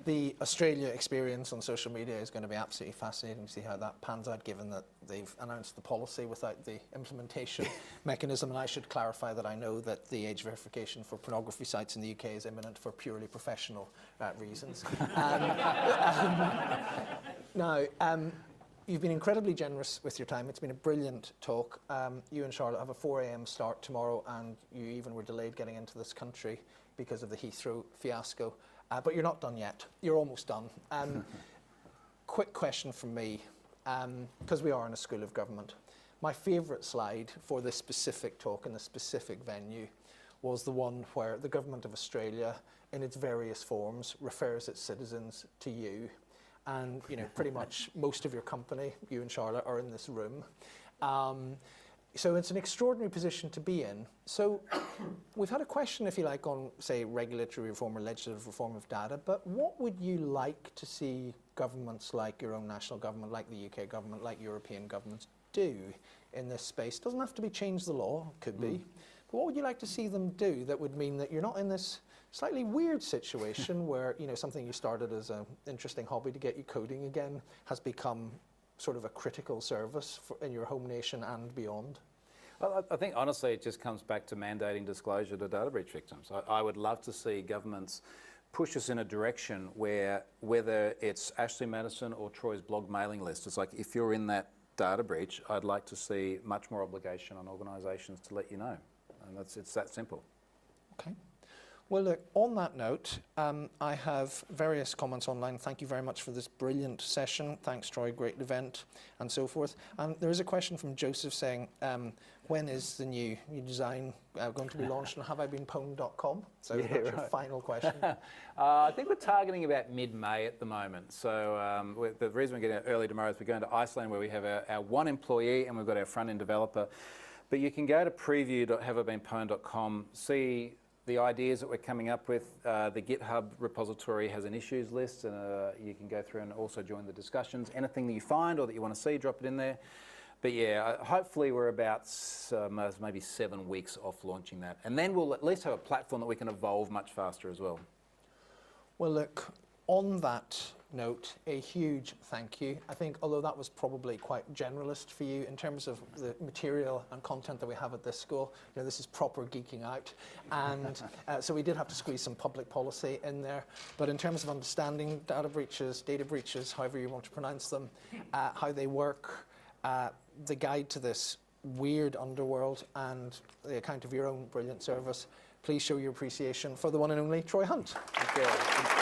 The Australia experience on social media is going to be absolutely fascinating to see how that pans out, given that they've announced the policy without the implementation mechanism. And I should clarify that I know that the age verification for pornography sites in the UK is imminent for purely professional reasons. Now, you've been incredibly generous with your time. It's been a brilliant talk. You and Charlotte have a 4 a.m. start tomorrow, and you even were delayed getting into this country because of the Heathrow fiasco. But you're not done yet. You're almost done. Quick question from me, because we are in a school of government. My favourite slide for this specific talk in this specific venue was the one where the government of Australia, in its various forms, refers its citizens to you. And pretty much most of your company, you and Charlotte, are in this room. So it's an extraordinary position to be in. So we've had a question, if you like, on, say, regulatory reform or legislative reform of data, but what would you like to see governments like your own national government, like the UK government, like European governments do in this space? Doesn't have to be change the law, could be. But what would you like to see them do that would mean that you're not in this slightly weird situation where something you started as an interesting hobby to get you coding again has become sort of a critical service in your home nation and beyond? Well, I think honestly it just comes back to mandating disclosure to data breach victims. I would love to see governments push us in a direction where, whether it's Ashley Madison or Troy's blog mailing list, it's like if you're in that data breach, I'd like to see much more obligation on organisations to let you know. And it's that simple. Okay. Well, look, on that note, I have various comments online. Thank you very much for this brilliant session. Thanks, Troy, great event, and so forth. There is a question from Joseph saying, when is the new design going to be launched on haveibeenpwned.com? So that's your final question. I think we're targeting about mid-May at the moment. So the reason we're getting it early tomorrow is we're going to Iceland, where we have our one employee and we've got our front-end developer. But you can go to preview.haveibeenpwned.com, see the ideas that we're coming up with. The GitHub repository has an issues list, and you can go through and also join the discussions. Anything that you find or that you want to see, drop it in there. But yeah, hopefully we're about maybe 7 weeks off launching that. And then we'll at least have a platform that we can evolve much faster as well. Well, look, on that note, a huge thank you. I think, although that was probably quite generalist for you in terms of the material and content that we have at this school, this is proper geeking out. And so we did have to squeeze some public policy in there. But in terms of understanding data breaches, however you want to pronounce them, how they work, the guide to this weird underworld, and the account of your own brilliant service, please show your appreciation for the one and only Troy Hunt. Thank you.